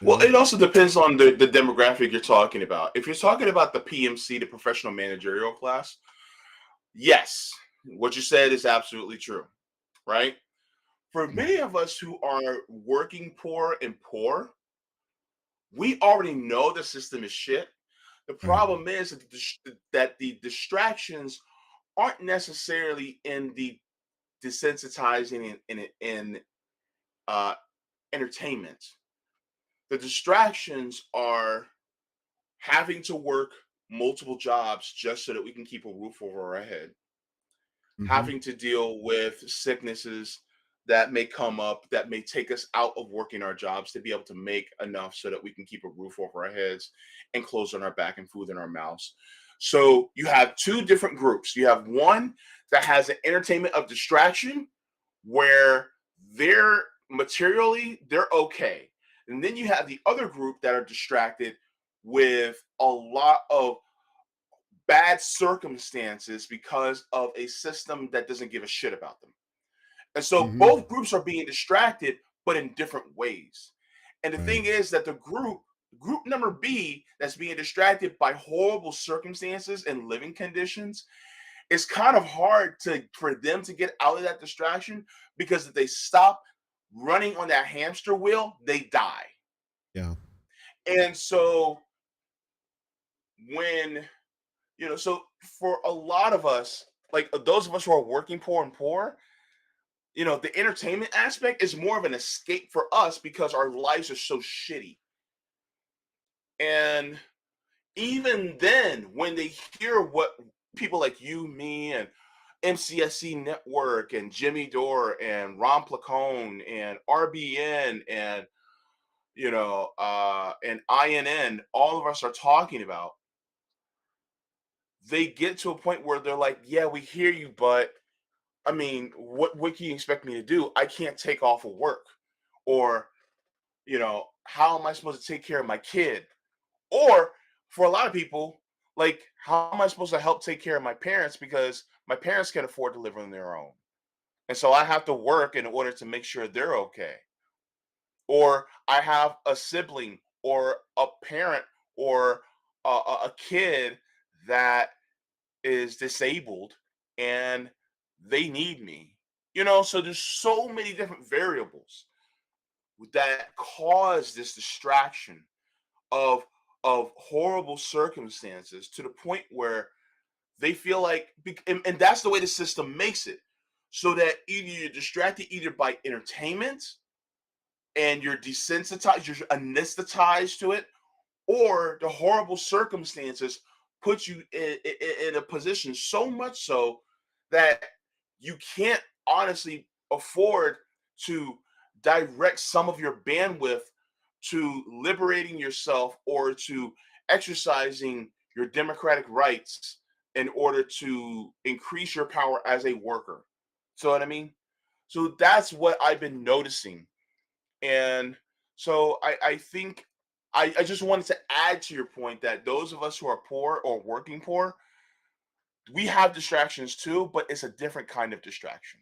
Well, it also depends on the demographic you're talking about. If you're talking about the PMC, the professional managerial class, yes, what you said is absolutely true, right? For many of us who are working poor and poor, we already know the system is shit. The problem is that the distractions aren't necessarily in the desensitizing in entertainment. The distractions are having to work multiple jobs just so that we can keep a roof over our head, having to deal with sicknesses that may come up that may take us out of working our jobs to be able to make enough so that we can keep a roof over our heads and clothes on our back and food in our mouths. So you have two different groups. You have one that has an entertainment of distraction where they're okay. And then you have the other group that are distracted with a lot of bad circumstances because of a system that doesn't give a shit about them. And so Mm-hmm. both groups are being distracted, but in different ways. And the Right. thing is that the group number B, that's being distracted by horrible circumstances and living conditions, it's kind of hard for them to get out of that distraction, because if they stop running on that hamster wheel, they die. Yeah. And so when, so for a lot of us, like those of us who are working poor and poor, the entertainment aspect is more of an escape for us because our lives are so shitty. And even then, when they hear what people like you, me, and MCSC Network, and Jimmy Dore, and Ron Placone, and RBN, and and INN, all of us are talking about, they get to a point where they're like, yeah, we hear you, but I mean, what can you expect me to do? I can't take off of work. Or, how am I supposed to take care of my kid? Or for a lot of people, like, how am I supposed to help take care of my parents, because my parents can't afford to live on their own? And so I have to work in order to make sure they're okay. Or I have a sibling or a parent or a kid that is disabled and they need me. So there's so many different variables that cause this distraction of horrible circumstances, to the point where they feel like, and that's the way the system makes it, so that either you're distracted either by entertainment and you're desensitized, you're anesthetized to it, or the horrible circumstances put you in a position so much so that you can't honestly afford to direct some of your bandwidth to liberating yourself or to exercising your democratic rights in order to increase your power as a worker. So what I mean? So that's what I've been noticing. And so I think I just wanted to add to your point that those of us who are poor or working poor, we have distractions too, but it's a different kind of distraction.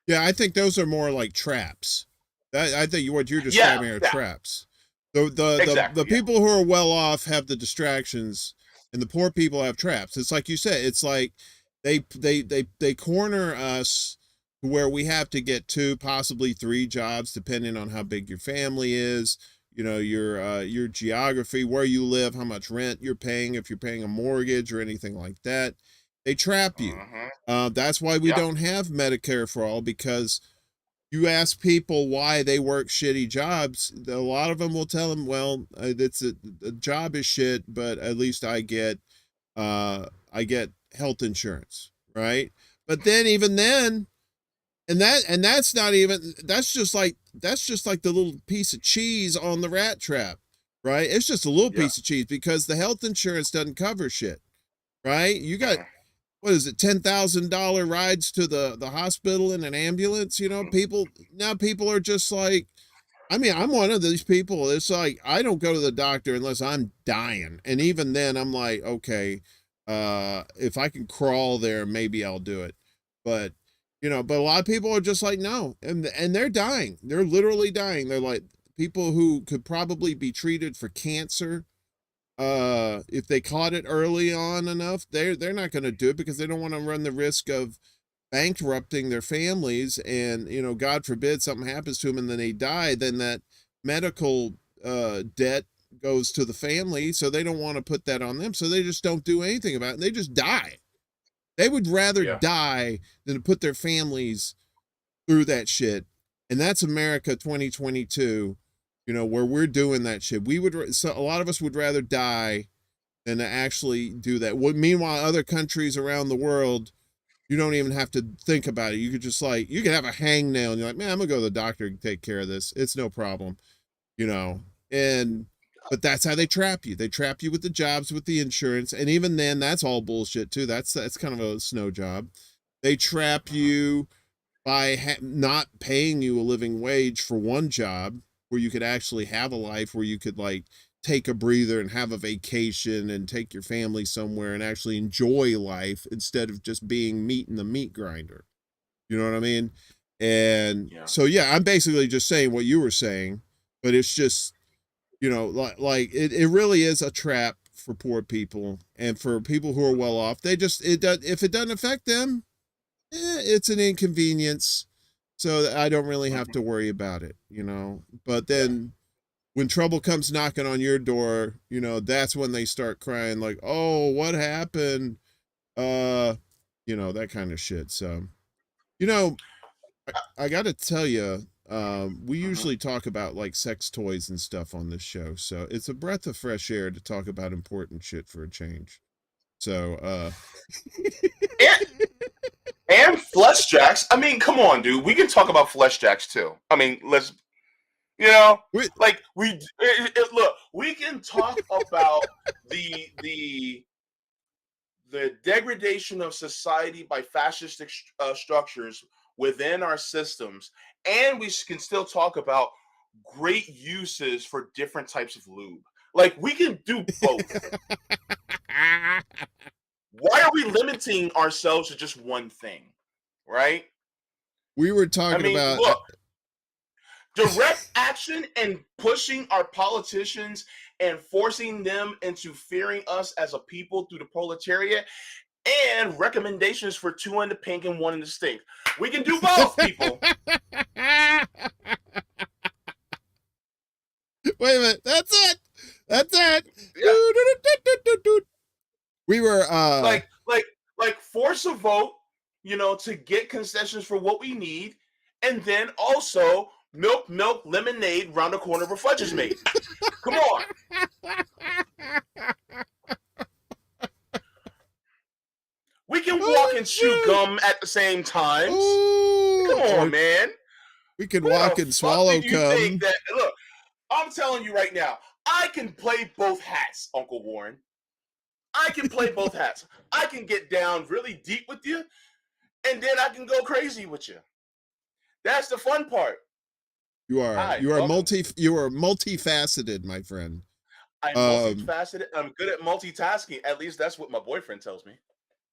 Yeah, I think those are more like traps. I think what you're Yeah, describing are yeah, traps. The exactly. Yeah. people who are well off have the distractions, and the poor people have traps. It's like you said. It's like they corner us to where we have to get 2, possibly 3 jobs, depending on how big your family is. Your geography, where you live, how much rent you're paying, if you're paying a mortgage or anything like that. They trap you. Hmm. That's why we Yeah. don't have Medicare for all, because you ask people why they work shitty jobs, a lot of them will tell them, well, the job is shit, but at least I get health insurance, right? But then even then, that's not even, that's just like the little piece of cheese on the rat trap, right? It's just a little Yeah. piece of cheese, because the health insurance doesn't cover shit, right? You got, Mm. what is it, $10,000 rides to the hospital in an ambulance? People are just like, I mean, I'm one of these people. It's like, I don't go to the doctor unless I'm dying, and even then I'm like, okay, if I can crawl there, maybe I'll do it. But but a lot of people are just like, no, and they're dying. They're literally dying. They're like people who could probably be treated for cancer, if they caught it early on enough. They're not going to do it, because they don't want to run the risk of bankrupting their families, and God forbid something happens to them and then they die, then that medical debt goes to the family, so they don't want to put that on them, so they just don't do anything about it. They just die. They would rather Yeah. die than to put their families through that shit. And that's America 2022, where we're doing that shit. So a lot of us would rather die than to actually do that. Meanwhile, other countries around the world, you don't even have to think about it. You could just you could have a hangnail and you're like, man, I'm gonna go to the doctor and take care of this. It's no problem, and but that's how they trap you. They trap you with the jobs, with the insurance, and even then, that's all bullshit too. That's kind of a snow job. They trap you by not paying you a living wage for one job where you could actually have a life, where you could take a breather and have a vacation and take your family somewhere and actually enjoy life instead of just being meat in the meat grinder. You know what I mean? And Yeah. so, yeah, I'm basically just saying what you were saying, but it's just, you know, like it really is a trap for poor people and for people who are well off. They just, if it doesn't affect them, it's an inconvenience. So I don't really have to worry about it, you know, but then when trouble comes knocking on your door, you know, that's when they start crying like, oh, what happened? You know, that kind of shit. So, you know, I got to tell you, we usually talk about like sex toys and stuff on this show. So it's a breath of fresh air to talk about important shit for a change. So, and flesh jacks. I mean, come on, dude. We can talk about flesh jacks too. I mean, let's, you know, like look. We can talk about the degradation of society by fascistic structures within our systems, and we can still talk about great uses for different types of lube. Like, we can do both. Why are we limiting ourselves to just one thing, right? we were talking about look, direct action and pushing our politicians and forcing them into fearing us as a people through the proletariat, and recommendations for 2 in the pink and 1 in the stink. We can do both, people. Wait a minute. That's it. Yeah. We were like force a vote, you know, to get concessions for what we need, and then also milk, lemonade round the corner where fudge is made. Come on. We can walk and chew gum at the same time. Come on, man. We can walk and swallow cum. Look, I'm telling you right now, I can play both hats, Uncle Warren. I can play both hats. I can get down really deep with you, and then I can go crazy with you. That's the fun part. You are multifaceted, my friend. I'm multifaceted. I'm good at multitasking. At least that's what my boyfriend tells me.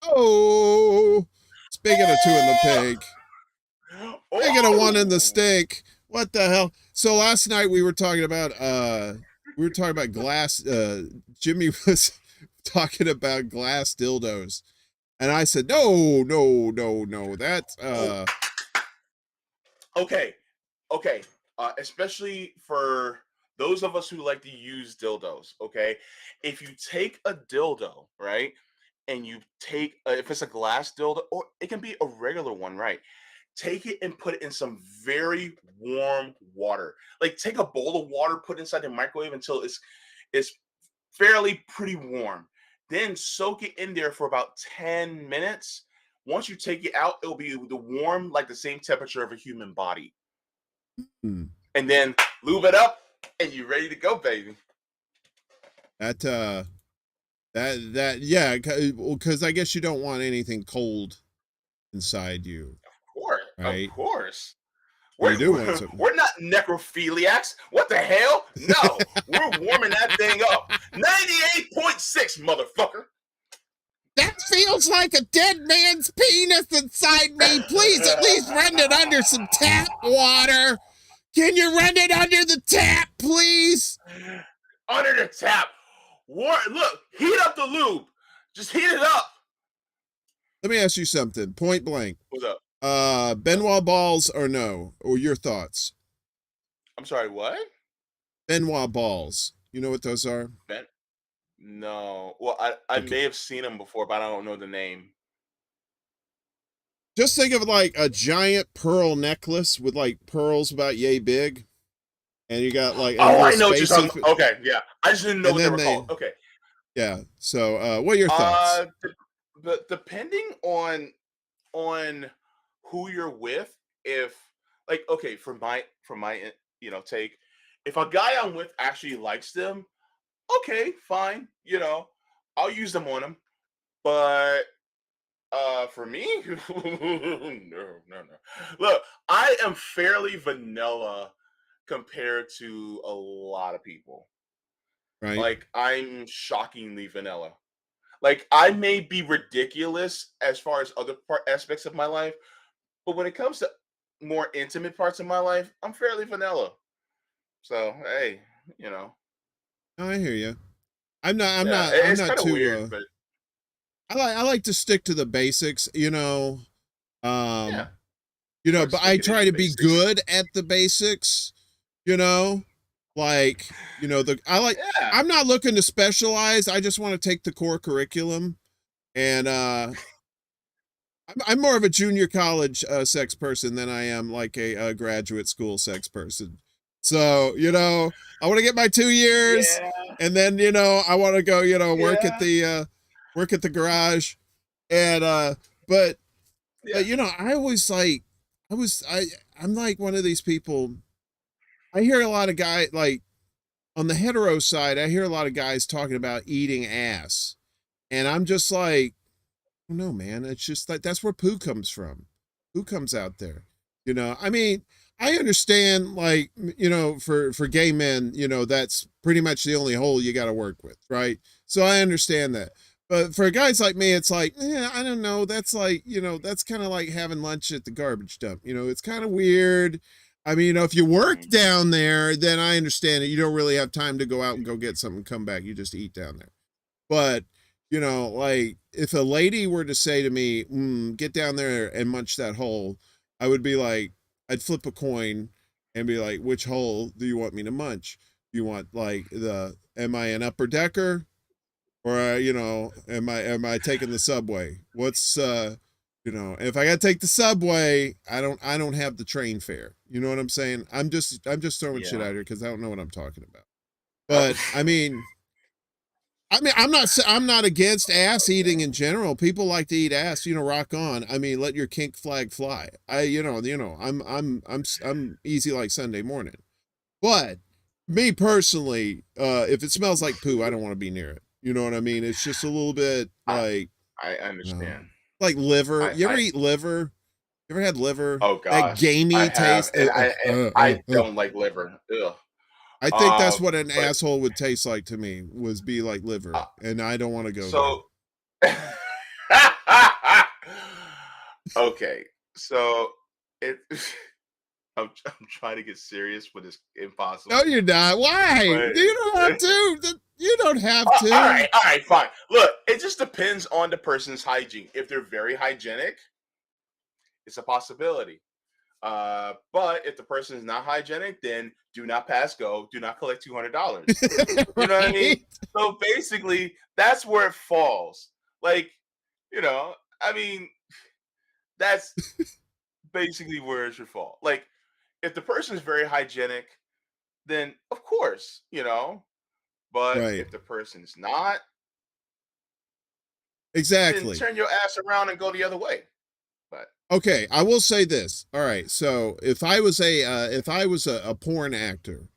Oh, speaking of 2 in the pig, speaking of 1 in the steak. What the hell? So last night we were talking about glass. Jimmy was talking about glass dildos, and I said no. That's okay. Especially for those of us who like to use dildos. Okay, if you take a dildo, right, and you take if it's a glass dildo, or it can be a regular one, right? Take it and put it in some very warm water. Like, take a bowl of water, put it inside the microwave until it's fairly pretty warm. Then soak it in there for about 10 minutes. Once you take it out, it'll be the warm, like the same temperature of a human body. And then lube it up, and you're ready to go, baby. Yeah, because I guess you don't want anything cold inside you. Right? Of course. We're not necrophiliacs. What the hell? No, we're warming that thing up. 98.6, motherfucker. That feels like a dead man's penis inside me. Please at least run it under some tap water. Can you run it under the tap, please? Under the tap. Look, heat up the lube. Just heat it up. Let me ask you something, point blank. What's up? Benoit balls or no? Or your thoughts? I'm sorry, what? Benoit balls. You know what those are? No. Well, I may have seen them before, but I don't know the name. Just think of like a giant pearl necklace with like pearls about yay big. And you got like I know what you're talking about. Okay, yeah. I just didn't know what they were called. Okay. Yeah. So what are your thoughts? Depending on who you're with, if like, okay, from my take, if a guy I'm with actually likes them, okay, fine, I'll use them on him. But for me, no. Look, I am fairly vanilla compared to a lot of people. right? Like, I'm shockingly vanilla. Like, I may be ridiculous as far as other aspects of my life, but when it comes to more intimate parts of my life, I'm fairly vanilla. So, hey, you know, Oh, I hear you. I'm not. I'm yeah, not. I'm it's not kind of too. weird, but I like to stick to the basics. yeah, gotta But I stick it in try the to be basics. good at the basics. You know, like the I like. Yeah, I'm not looking to specialize. I just want to take the core curriculum, and I'm more of a junior college sex person than I am like a graduate school sex person. So, I want to get my 2 years, yeah, and then, I want to go, yeah, work at the garage. And but yeah. I always like I'm like one of these people. I hear a lot of guys like on the hetero side, I hear a lot of guys talking about eating ass. And I'm just like, no, man. It's just like that's where poo comes from. Poo comes out there. I mean, I understand, like, for gay men, that's pretty much the only hole you got to work with, right? So I understand that. But for guys like me, it's like, I don't know. That's like, that's kind of like having lunch at the garbage dump. It's kind of weird. I mean, if you work Mhm. down there, then I understand it. You don't really have time to go out and go get something, and come back. You just eat down there. But, like if a lady were to say to me, get down there and munch that hole, I would be like, I'd flip a coin and be like, which hole do you want me to munch? Do you want like am I an upper decker, or, am I taking the subway? What's, if I got to take the subway, I don't have the train fare. You know what I'm saying? I'm just throwing shit Yeah. out here because I don't know what I'm talking about. Uh, But I mean, I'm not against ass eating in general. People like to eat ass, rock on. I mean, let your kink flag fly. I'm easy like Sunday morning. But me personally, if it smells like poo, I don't want to be near it. You know what I mean? It's just a little bit I like, I you know, understand. like liver. I You ever I eat liver? You ever had liver? oh That gosh, I gamey have, taste. and I don't like liver. Ugh. I think that's what an But asshole would taste like to me, was be like uh, liver, and I don't want to go there. so okay, so it. I'm trying to get serious, but it's No, impossible. you're not. Why? But You don't have to. You don't have to. all right, fine. Look, it just depends on the person's hygiene. If they're very hygienic, it's a possibility. But if the person is not hygienic, then do not pass go. Do not collect $200. You know what I mean? Right? So basically, that's where it falls. Like, I mean, that's basically where it should fall. Like, if the person is very hygienic, then of course, But Right. if the person is not, then Exactly. turn your ass around and go the other way. But Okay, I will say this. All right, so if I was a porn actor,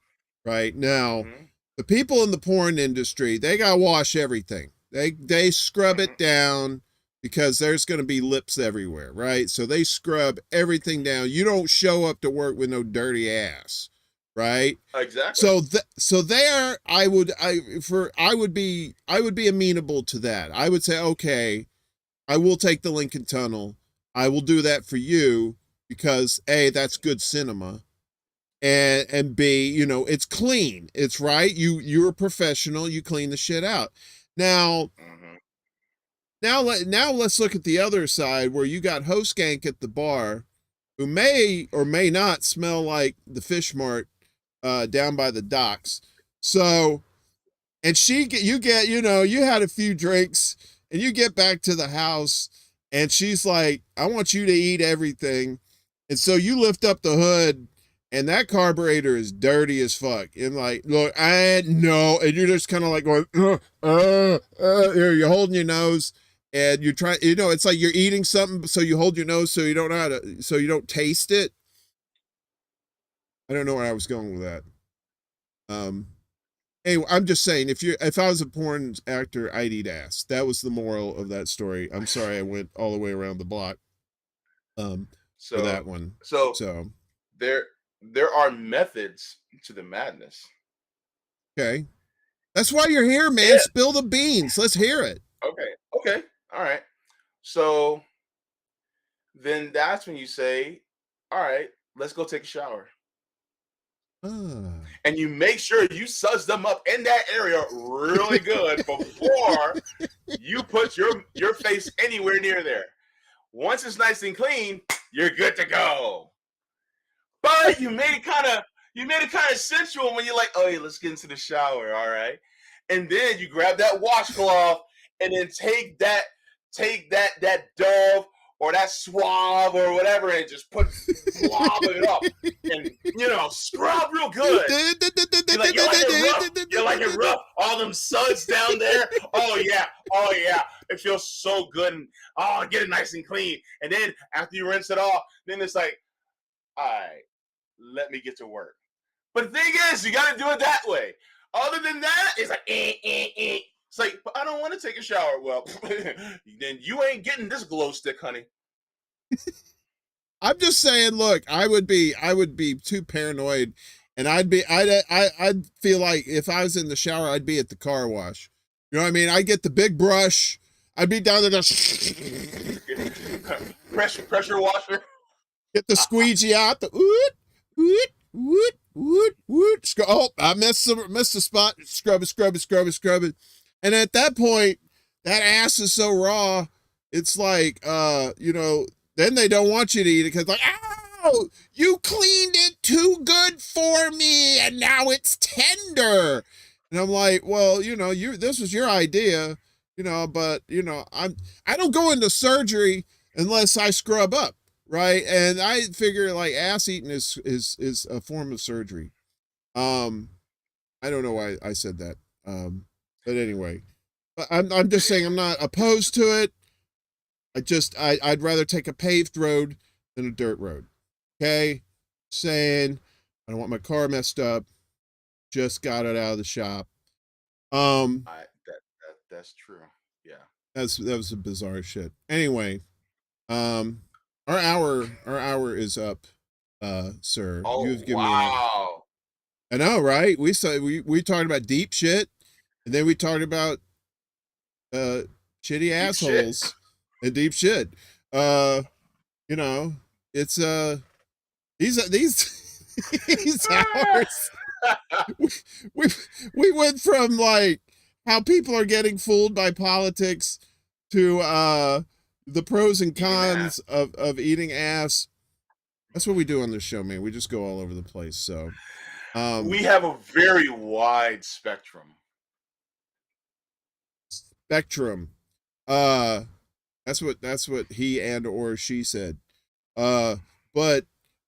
right now, hmm the people in the porn industry, they gotta wash everything. They scrub hmm it down because there's gonna be lips everywhere, right? So they scrub everything down. You don't show up to work with no dirty ass, right? exactly. So there, I would be amenable to that. I would say, okay, I will take the Lincoln Tunnel. I will do that for you because A, that's good cinema. And B, it's clean. It's right. You're a professional. You clean the shit out. Now, hmm now let's look at the other side where you got host gank at the bar who may or may not smell like the fish mart down by the docks. So, and you had a few drinks and you get back to the house and she's like, I want you to eat everything. And so you lift up the hood and that carburetor is dirty as fuck. And like, look, I know. And you're just kind of like going, you're holding your nose and you're trying, it's like you're eating something. So you hold your nose so you don't know so you don't taste it. I don't know where I was going with that. Um, Anyway, I'm just saying, if I was a porn actor, I'd eat ass. That was the moral of that story. I'm sorry I went all the way around the block um for So, that one. so So, there, there are methods to the madness. okay. That's why you're here, man. Yeah. Spill the beans. Let's hear it. Okay. All right. So then that's when you say, all right, let's go take a shower. Ah. And you make sure you suds them up in that area really good before you put your face anywhere near there. Once it's nice and clean, you're good to go. But you made it kind of sensual when you're like, oh yeah, let's get into the shower, all right. And then you grab that washcloth and then take that Dove or that Suave or whatever and just blob it up and scrub real good. You're like it rough. All them suds down there. Oh yeah. It feels so good and get it nice and clean. And then after you rinse it off, then it's like, all right, let me get to work. But the thing is, you got to do it that way. Other than that, it's like, It's like, but I don't want to take a shower. Well, then you ain't getting this glow stick, honey. I'm just saying, look, I would be too paranoid, and I'd feel like if I was in the shower, I'd be at the car wash. You know what I mean? I'd get the big brush. I'd be down there just pressure washer. Get the squeegee out. The oh, I missed the spot. Scrub it. And at that point, that ass is so raw. It's like, then they don't want you to eat it because like, ow, you cleaned it too good for me, and now it's tender. And I'm like, well, this was your idea, but I don't go into surgery unless I scrub up, right? And I figure like ass eating is a form of surgery. I don't know why I said that. But anyway, I'm just saying I'm not opposed to it. I'd rather take a paved road than a dirt road. Okay? Saying I don't want my car messed up. Just got it out of the shop. That's true. Yeah. That was a bizarre shit. Anyway, our hour is up, sir. Oh, You've given wow. I know, right? We talked about deep shit, and then we talked about shitty assholes and deep shit. It's these hours. we went from like how people are getting fooled by politics to the pros and cons of eating ass. That's what we do on this show, man. We just go all over the place. So we have a very wide spectrum. That's what he and or she said. But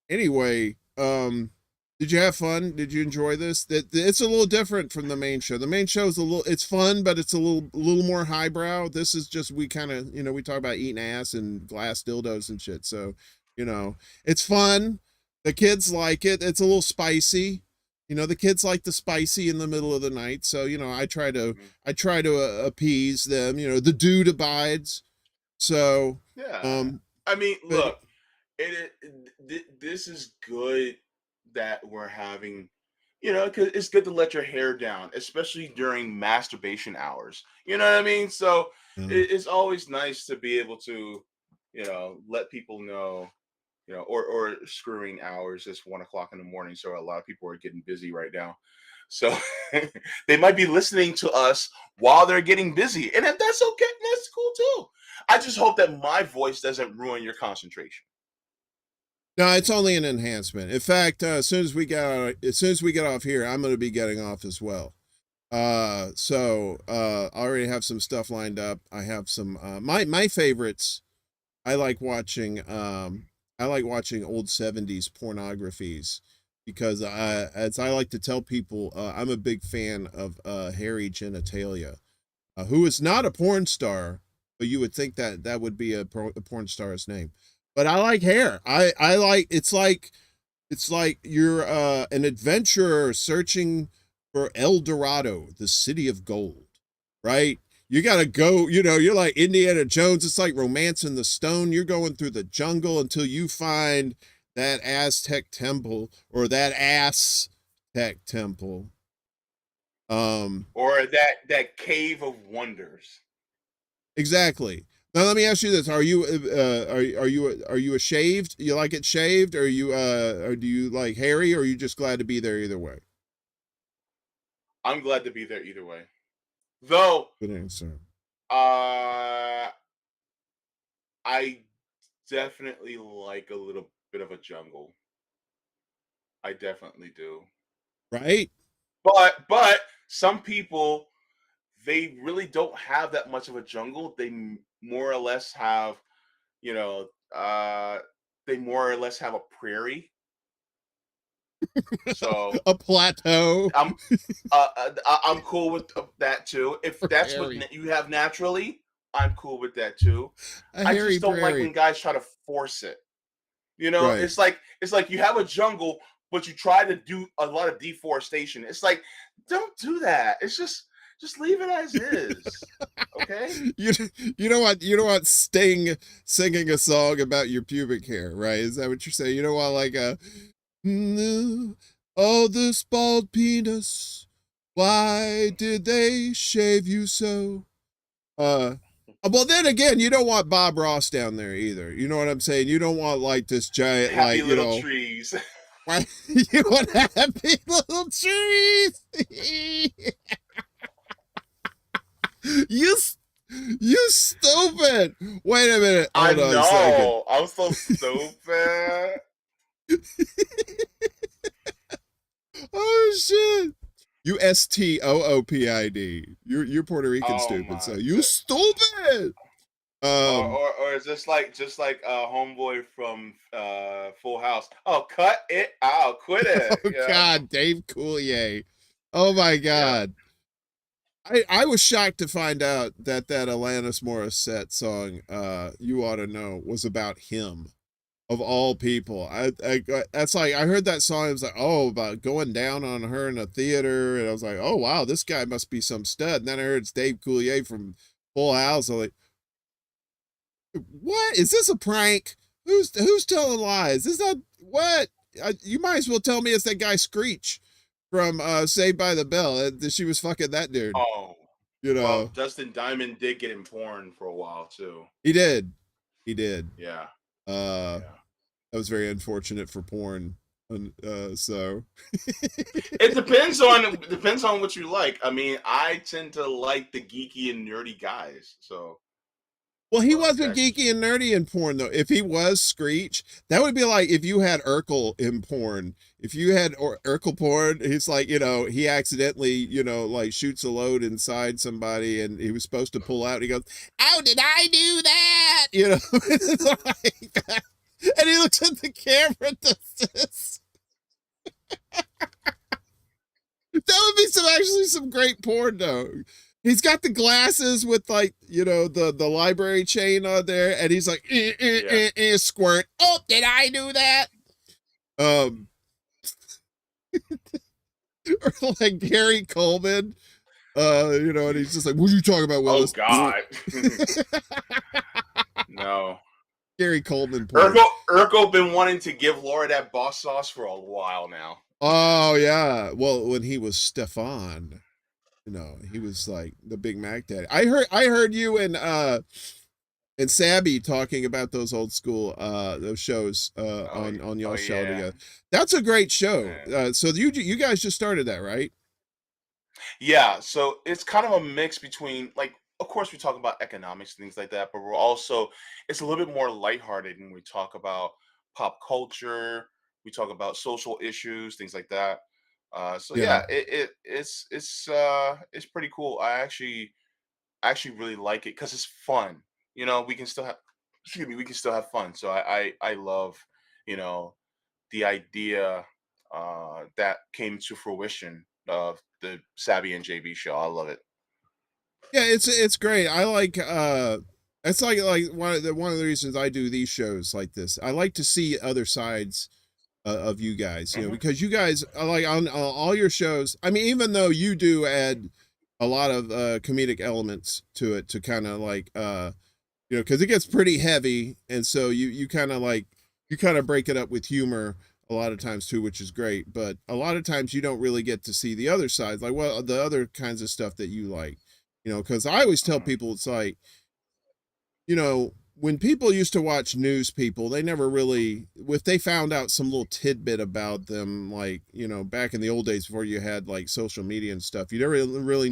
anyway, did you have fun? Did you enjoy this? It's a little different from the main show. The main show is it's fun, but it's a little more highbrow. This is just, we kind of, we talk about eating ass and glass dildos and shit. So, it's fun. The kids like it. It's a little spicy. The kids like the spicy in the middle of the night. So, I try to appease them. The dude abides. So, yeah. I mean, look, this is good that we're having, because it's good to let your hair down, especially during masturbation hours. You know what I mean? So it's always nice to be able to, let people know, or screwing hours. It's 1 o'clock in the morning, so a lot of people are getting busy right now. So they might be listening to us while they're getting busy, and if that's okay, that's cool too. I just hope that my voice doesn't ruin your concentration. No, it's only an enhancement. In fact, as soon as we get off here, I'm going to be getting off as well. So I already have some stuff lined up. I have some my favorites. I like watching old 70s pornographies because as I like to tell people, I'm a big fan of hairy genitalia, who is not a porn star, but you would think that would be a porn star's name. But I like hair. I like, it's like you're an adventurer searching for El Dorado, the city of gold, right? You got to go, you're like Indiana Jones. It's like Romancing the Stone. You're going through the jungle until you find that Aztec temple or that Aztec temple. Or that cave of wonders. Exactly. Now let me ask you this: Are you a shaved? You like it shaved, or or do you like hairy, or are you just glad to be there either way? I'm glad to be there either way. Though, Good answer. I definitely like a little bit of a jungle. I definitely do. Right? But some people, they really don't have that much of a jungle. They more or less have, you know, they more or less have a prairie. So A plateau. I'm I'm cool with that too. If that's what Prairie. you have naturally, I'm cool with that too. A I hairy just don't like prairie. when guys try to force it. You know, Right. it's like you have a jungle, but you try to do a lot of deforestation. It's like, don't do that. It's just leave it as is. Okay? You you don't want Sting singing a song about your pubic hair, right? Is that what you're saying? You don't want like a oh, this bald penis. Why did they shave you so? Well, then again, you don't want Bob Ross down there either. You know what I'm saying? You don't want like this giant, Happy like, little trees. Right? You want happy little trees. you, you stupid. Wait a minute. I Hold on a second. know. I'm so stupid. Oh shit. You STOOPID. You're Puerto Rican Oh stupid. my So you God. stupid. Or is this like homeboy from Full House? Oh, cut it out, quit it. Oh Yeah, God, Dave Coulier. Oh my yeah. God. I was shocked to find out that Alanis Morissette song, You Ought to Know, was about him of all people. That's like, I heard that song. I was like, oh, about going down on her in a theater. And I was like, oh, wow, this guy must be some stud. And then I heard it's Dave Coulier from Full House. I'm like, what? Is this a prank? Who's telling lies? Is that what? You might as well tell me it's that guy Screech from Saved by the Bell. That she was fucking that dude. Oh, You well, know, Dustin Diamond did get in porn for a while too. he did. He did. Yeah, Uh, yeah. that was very unfortunate for porn. So It depends on what you like. I mean, I tend to like the geeky and nerdy guys. So, well, he well, wasn't geeky and nerdy in porn though. If he was Screech, that would be like if you had Urkel in porn. If you had Urkel porn, he's like, he accidentally, like shoots a load inside somebody and he was supposed to pull out. He goes, how did I do that? It's like, and he looks at the camera and does this. That would be some great porn though. He's got the glasses with like, the library chain on there, and he's like, squirt. Oh, did I do that? Or like Gary Coleman, and he's just like, what are you talking about, Willis? oh God, no. Gary Coleman porn. Urkel been wanting to give Laura that boss sauce for a while now. Oh yeah. Well, when he was Stefan, he was like the Big Mac daddy. I heard you and Sabby talking about those old school those shows on y'all show together. That's a great show. So you guys just started that, right? Yeah, so it's kind of a mix between, like, of course we talk about economics and things like that, but it's a little bit more lighthearted when we talk about pop culture, we talk about social issues, things like that. So Yeah. yeah, it's pretty cool. I actually really like it because it's fun. We can still have, excuse me, we can still have fun. So I love, you know, the idea that came to fruition of the Sabby and JB show. I love it. Yeah, it's great. I like it's like one of the reasons I do these shows like this. I like to see other sides of you guys, Hmm. because you guys are like on all your shows. I mean, even though you do add a lot of comedic elements to it to kind of like because it gets pretty heavy, and so you kind of break it up with humor a lot of times too, which is great. But a lot of times you don't really get to see the other sides, like what the other kinds of stuff that you like, because I always tell people it's like, when people used to watch news people, they never really, if they found out some little tidbit about them, like, back in the old days before you had like social media and stuff, you never really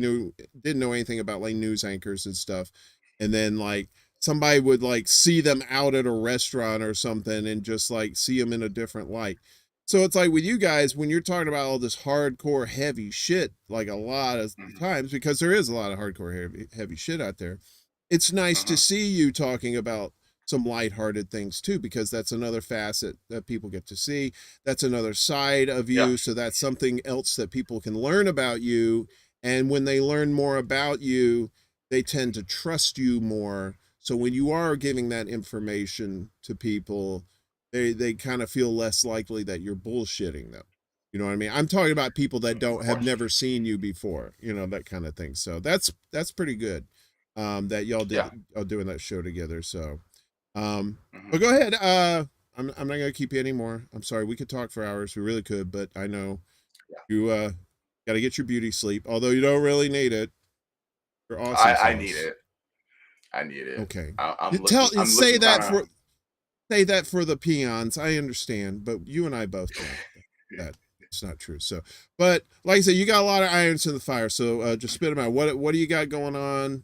didn't know anything about like news anchors and stuff. And then like somebody would like see them out at a restaurant or something and just like see them in a different light. So it's like with you guys, when you're talking about all this hardcore heavy shit, like a lot of times, because there is a lot of hardcore heavy shit out there, it's nice to see you talking about some lighthearted things too, because that's another facet that people get to see. That's another side of you. Yeah. So that's something else that people can learn about you. And when they learn more about you, they tend to trust you more. So when you are giving that information to people, they kind of feel less likely that you're bullshitting them. You know what I mean? I'm talking about people that have never seen you before, that kind of thing. So that's pretty good. That y'all doing that show together. So, but go ahead. I'm not going to keep you anymore. I'm sorry. We could talk for hours. We really could, but I know you, got to get your beauty sleep, although you don't really need it. You're awesome. I need it. I need it. Okay. I'm say that kinda... say that for the peons. I understand, but you and I both know that it's not true. So, but like I said, you got a lot of irons in the fire. So, just spit them out. What do you got going on?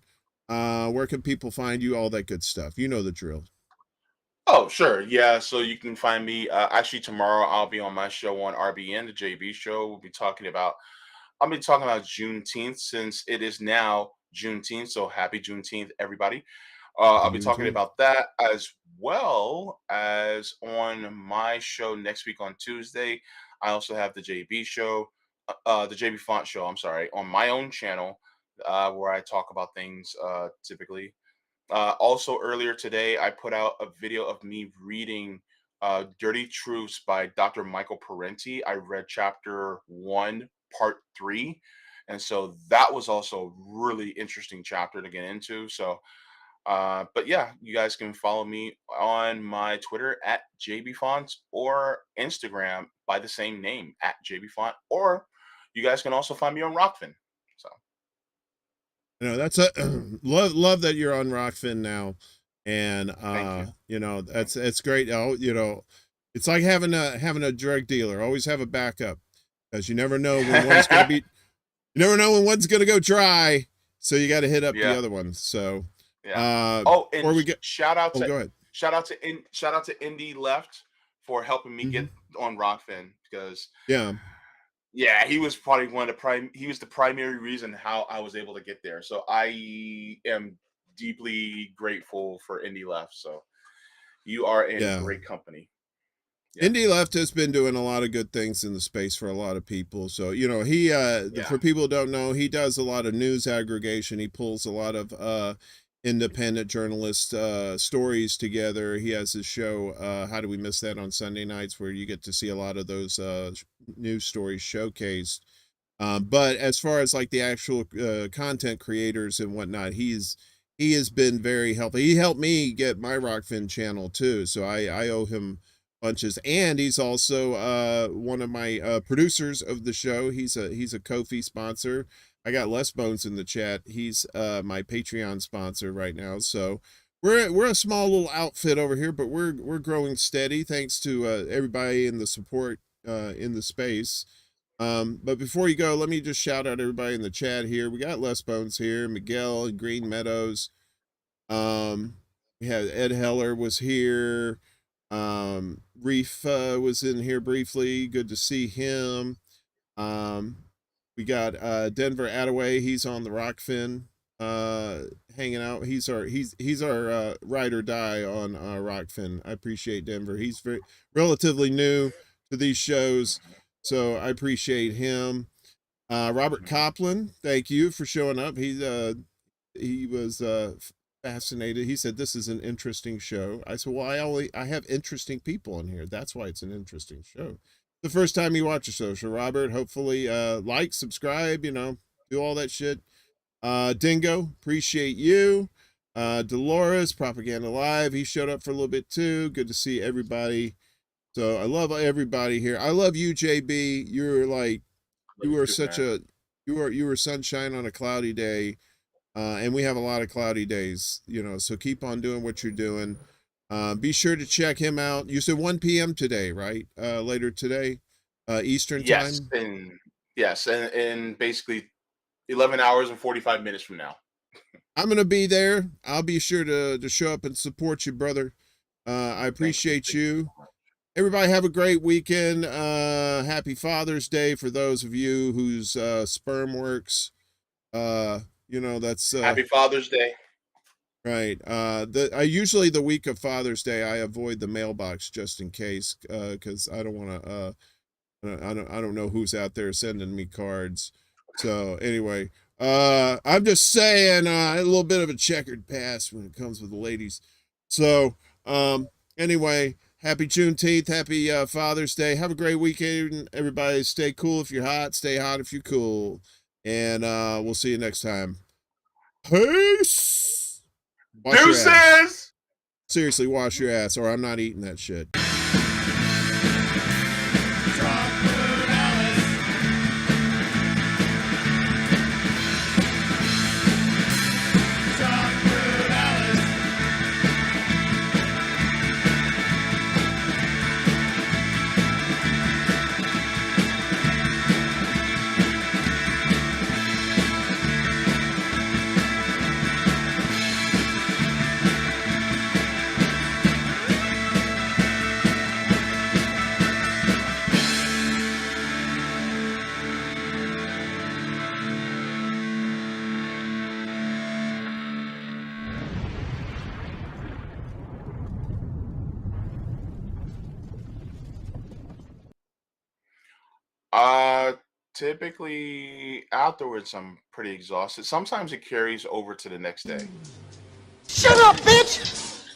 Where can people find you? All that good stuff. You know the drill. Oh, sure. Yeah. So you can find me. Actually, tomorrow I'll be on my show on RBN, the JB show. I'll be talking about Juneteenth, since it is now Juneteenth. So happy Juneteenth, everybody. I'll be talking about that, as well as on my show next week on Tuesday. I also have the JB show, the Jaybefaunt show, I'm sorry, on my own channel, where I talk about things typically. Also, earlier today, I put out a video of me reading Dirty Truths by Dr. Michael Parenti. I read chapter 1, part 3. And so that was also a really interesting chapter to get into. So, but yeah, you guys can follow me on my Twitter at Jaybefaunt, or Instagram by the same name at Jaybefaunt, or you guys can also find me on Rockfin. So. That's a love that you're on Rockfin now, and that's great. It's like having a drug dealer. Always have a backup, because you never know when one's gonna be, you never know when one's gonna go dry. So you got to hit up the other ones. So and we get shout out to go ahead. Shout out to Indy Left for helping me get on Rockfin, because he was probably he was the primary reason how I was able to get there. So I am deeply grateful for Indy Left. So you are in great company. Yeah. Indy Left has been doing a lot of good things in the space for a lot of people. So, he, for people who don't know, he does a lot of news aggregation. He pulls a lot of independent journalist stories together. He has his show, How Do We Miss That, on Sunday nights, where you get to see a lot of those news stories showcased. But as far as like the actual content creators and whatnot, he has been very helpful. He helped me get my Rockfin channel too. So I owe him bunches. And he's also one of my producers of the show. He's a Ko-fi sponsor. I got Les Bones in the chat. He's my Patreon sponsor right now. So we're a small little outfit over here, but we're growing steady thanks to everybody in the support in the space. But before you go, let me just shout out everybody in the chat here. We got Les Bones here, Miguel in Green Meadows. We had Ed Heller was here. Reef was in here briefly. Good to see him. We got Denver Attaway. He's on the Rockfin hanging out. He's our ride or die on Rockfin. I appreciate Denver. He's relatively new to these shows, so I appreciate him. Robert Copland, thank you for showing up. He was fascinated. He said this is an interesting show. I said, well, I have interesting people in here. That's why it's an interesting show. The first time you watch a show. So Robert, hopefully like, subscribe, do all that shit. Dingo, appreciate you. Dolores, Propaganda Live, he showed up for a little bit too. Good to see everybody. So I love everybody here. I love you, JB. You're like, you are too, such man. you are sunshine on a cloudy day. And we have a lot of cloudy days, you know, so keep on doing what you're doing. Be sure to check him out. You said 1 p.m. today, right? Later today, Eastern Yes, time. and basically 11 hours and 45 minutes from now. I'm gonna be there. I'll be sure to show up and support you, brother. I Thank you. appreciate Thank you you. so much. Everybody have a great weekend. Happy Father's Day for those of you whose sperm works. You know, that's Happy Father's Day. right. I usually the week of Father's Day I avoid the mailbox just in case, because I don't want to. I don't know who's out there sending me cards. So anyway, I'm just saying a little bit of a checkered past when it comes with the ladies. So anyway, happy Juneteenth, happy Father's Day. Have a great weekend, everybody. Stay cool if you're hot. Stay hot if you're cool. And we'll see you next time. Peace. Wash your ass. Deuces! Seriously, wash your ass, or I'm not eating that shit. Typically afterwards I'm pretty exhausted. Sometimes it carries over to the next day. Shut up, bitch!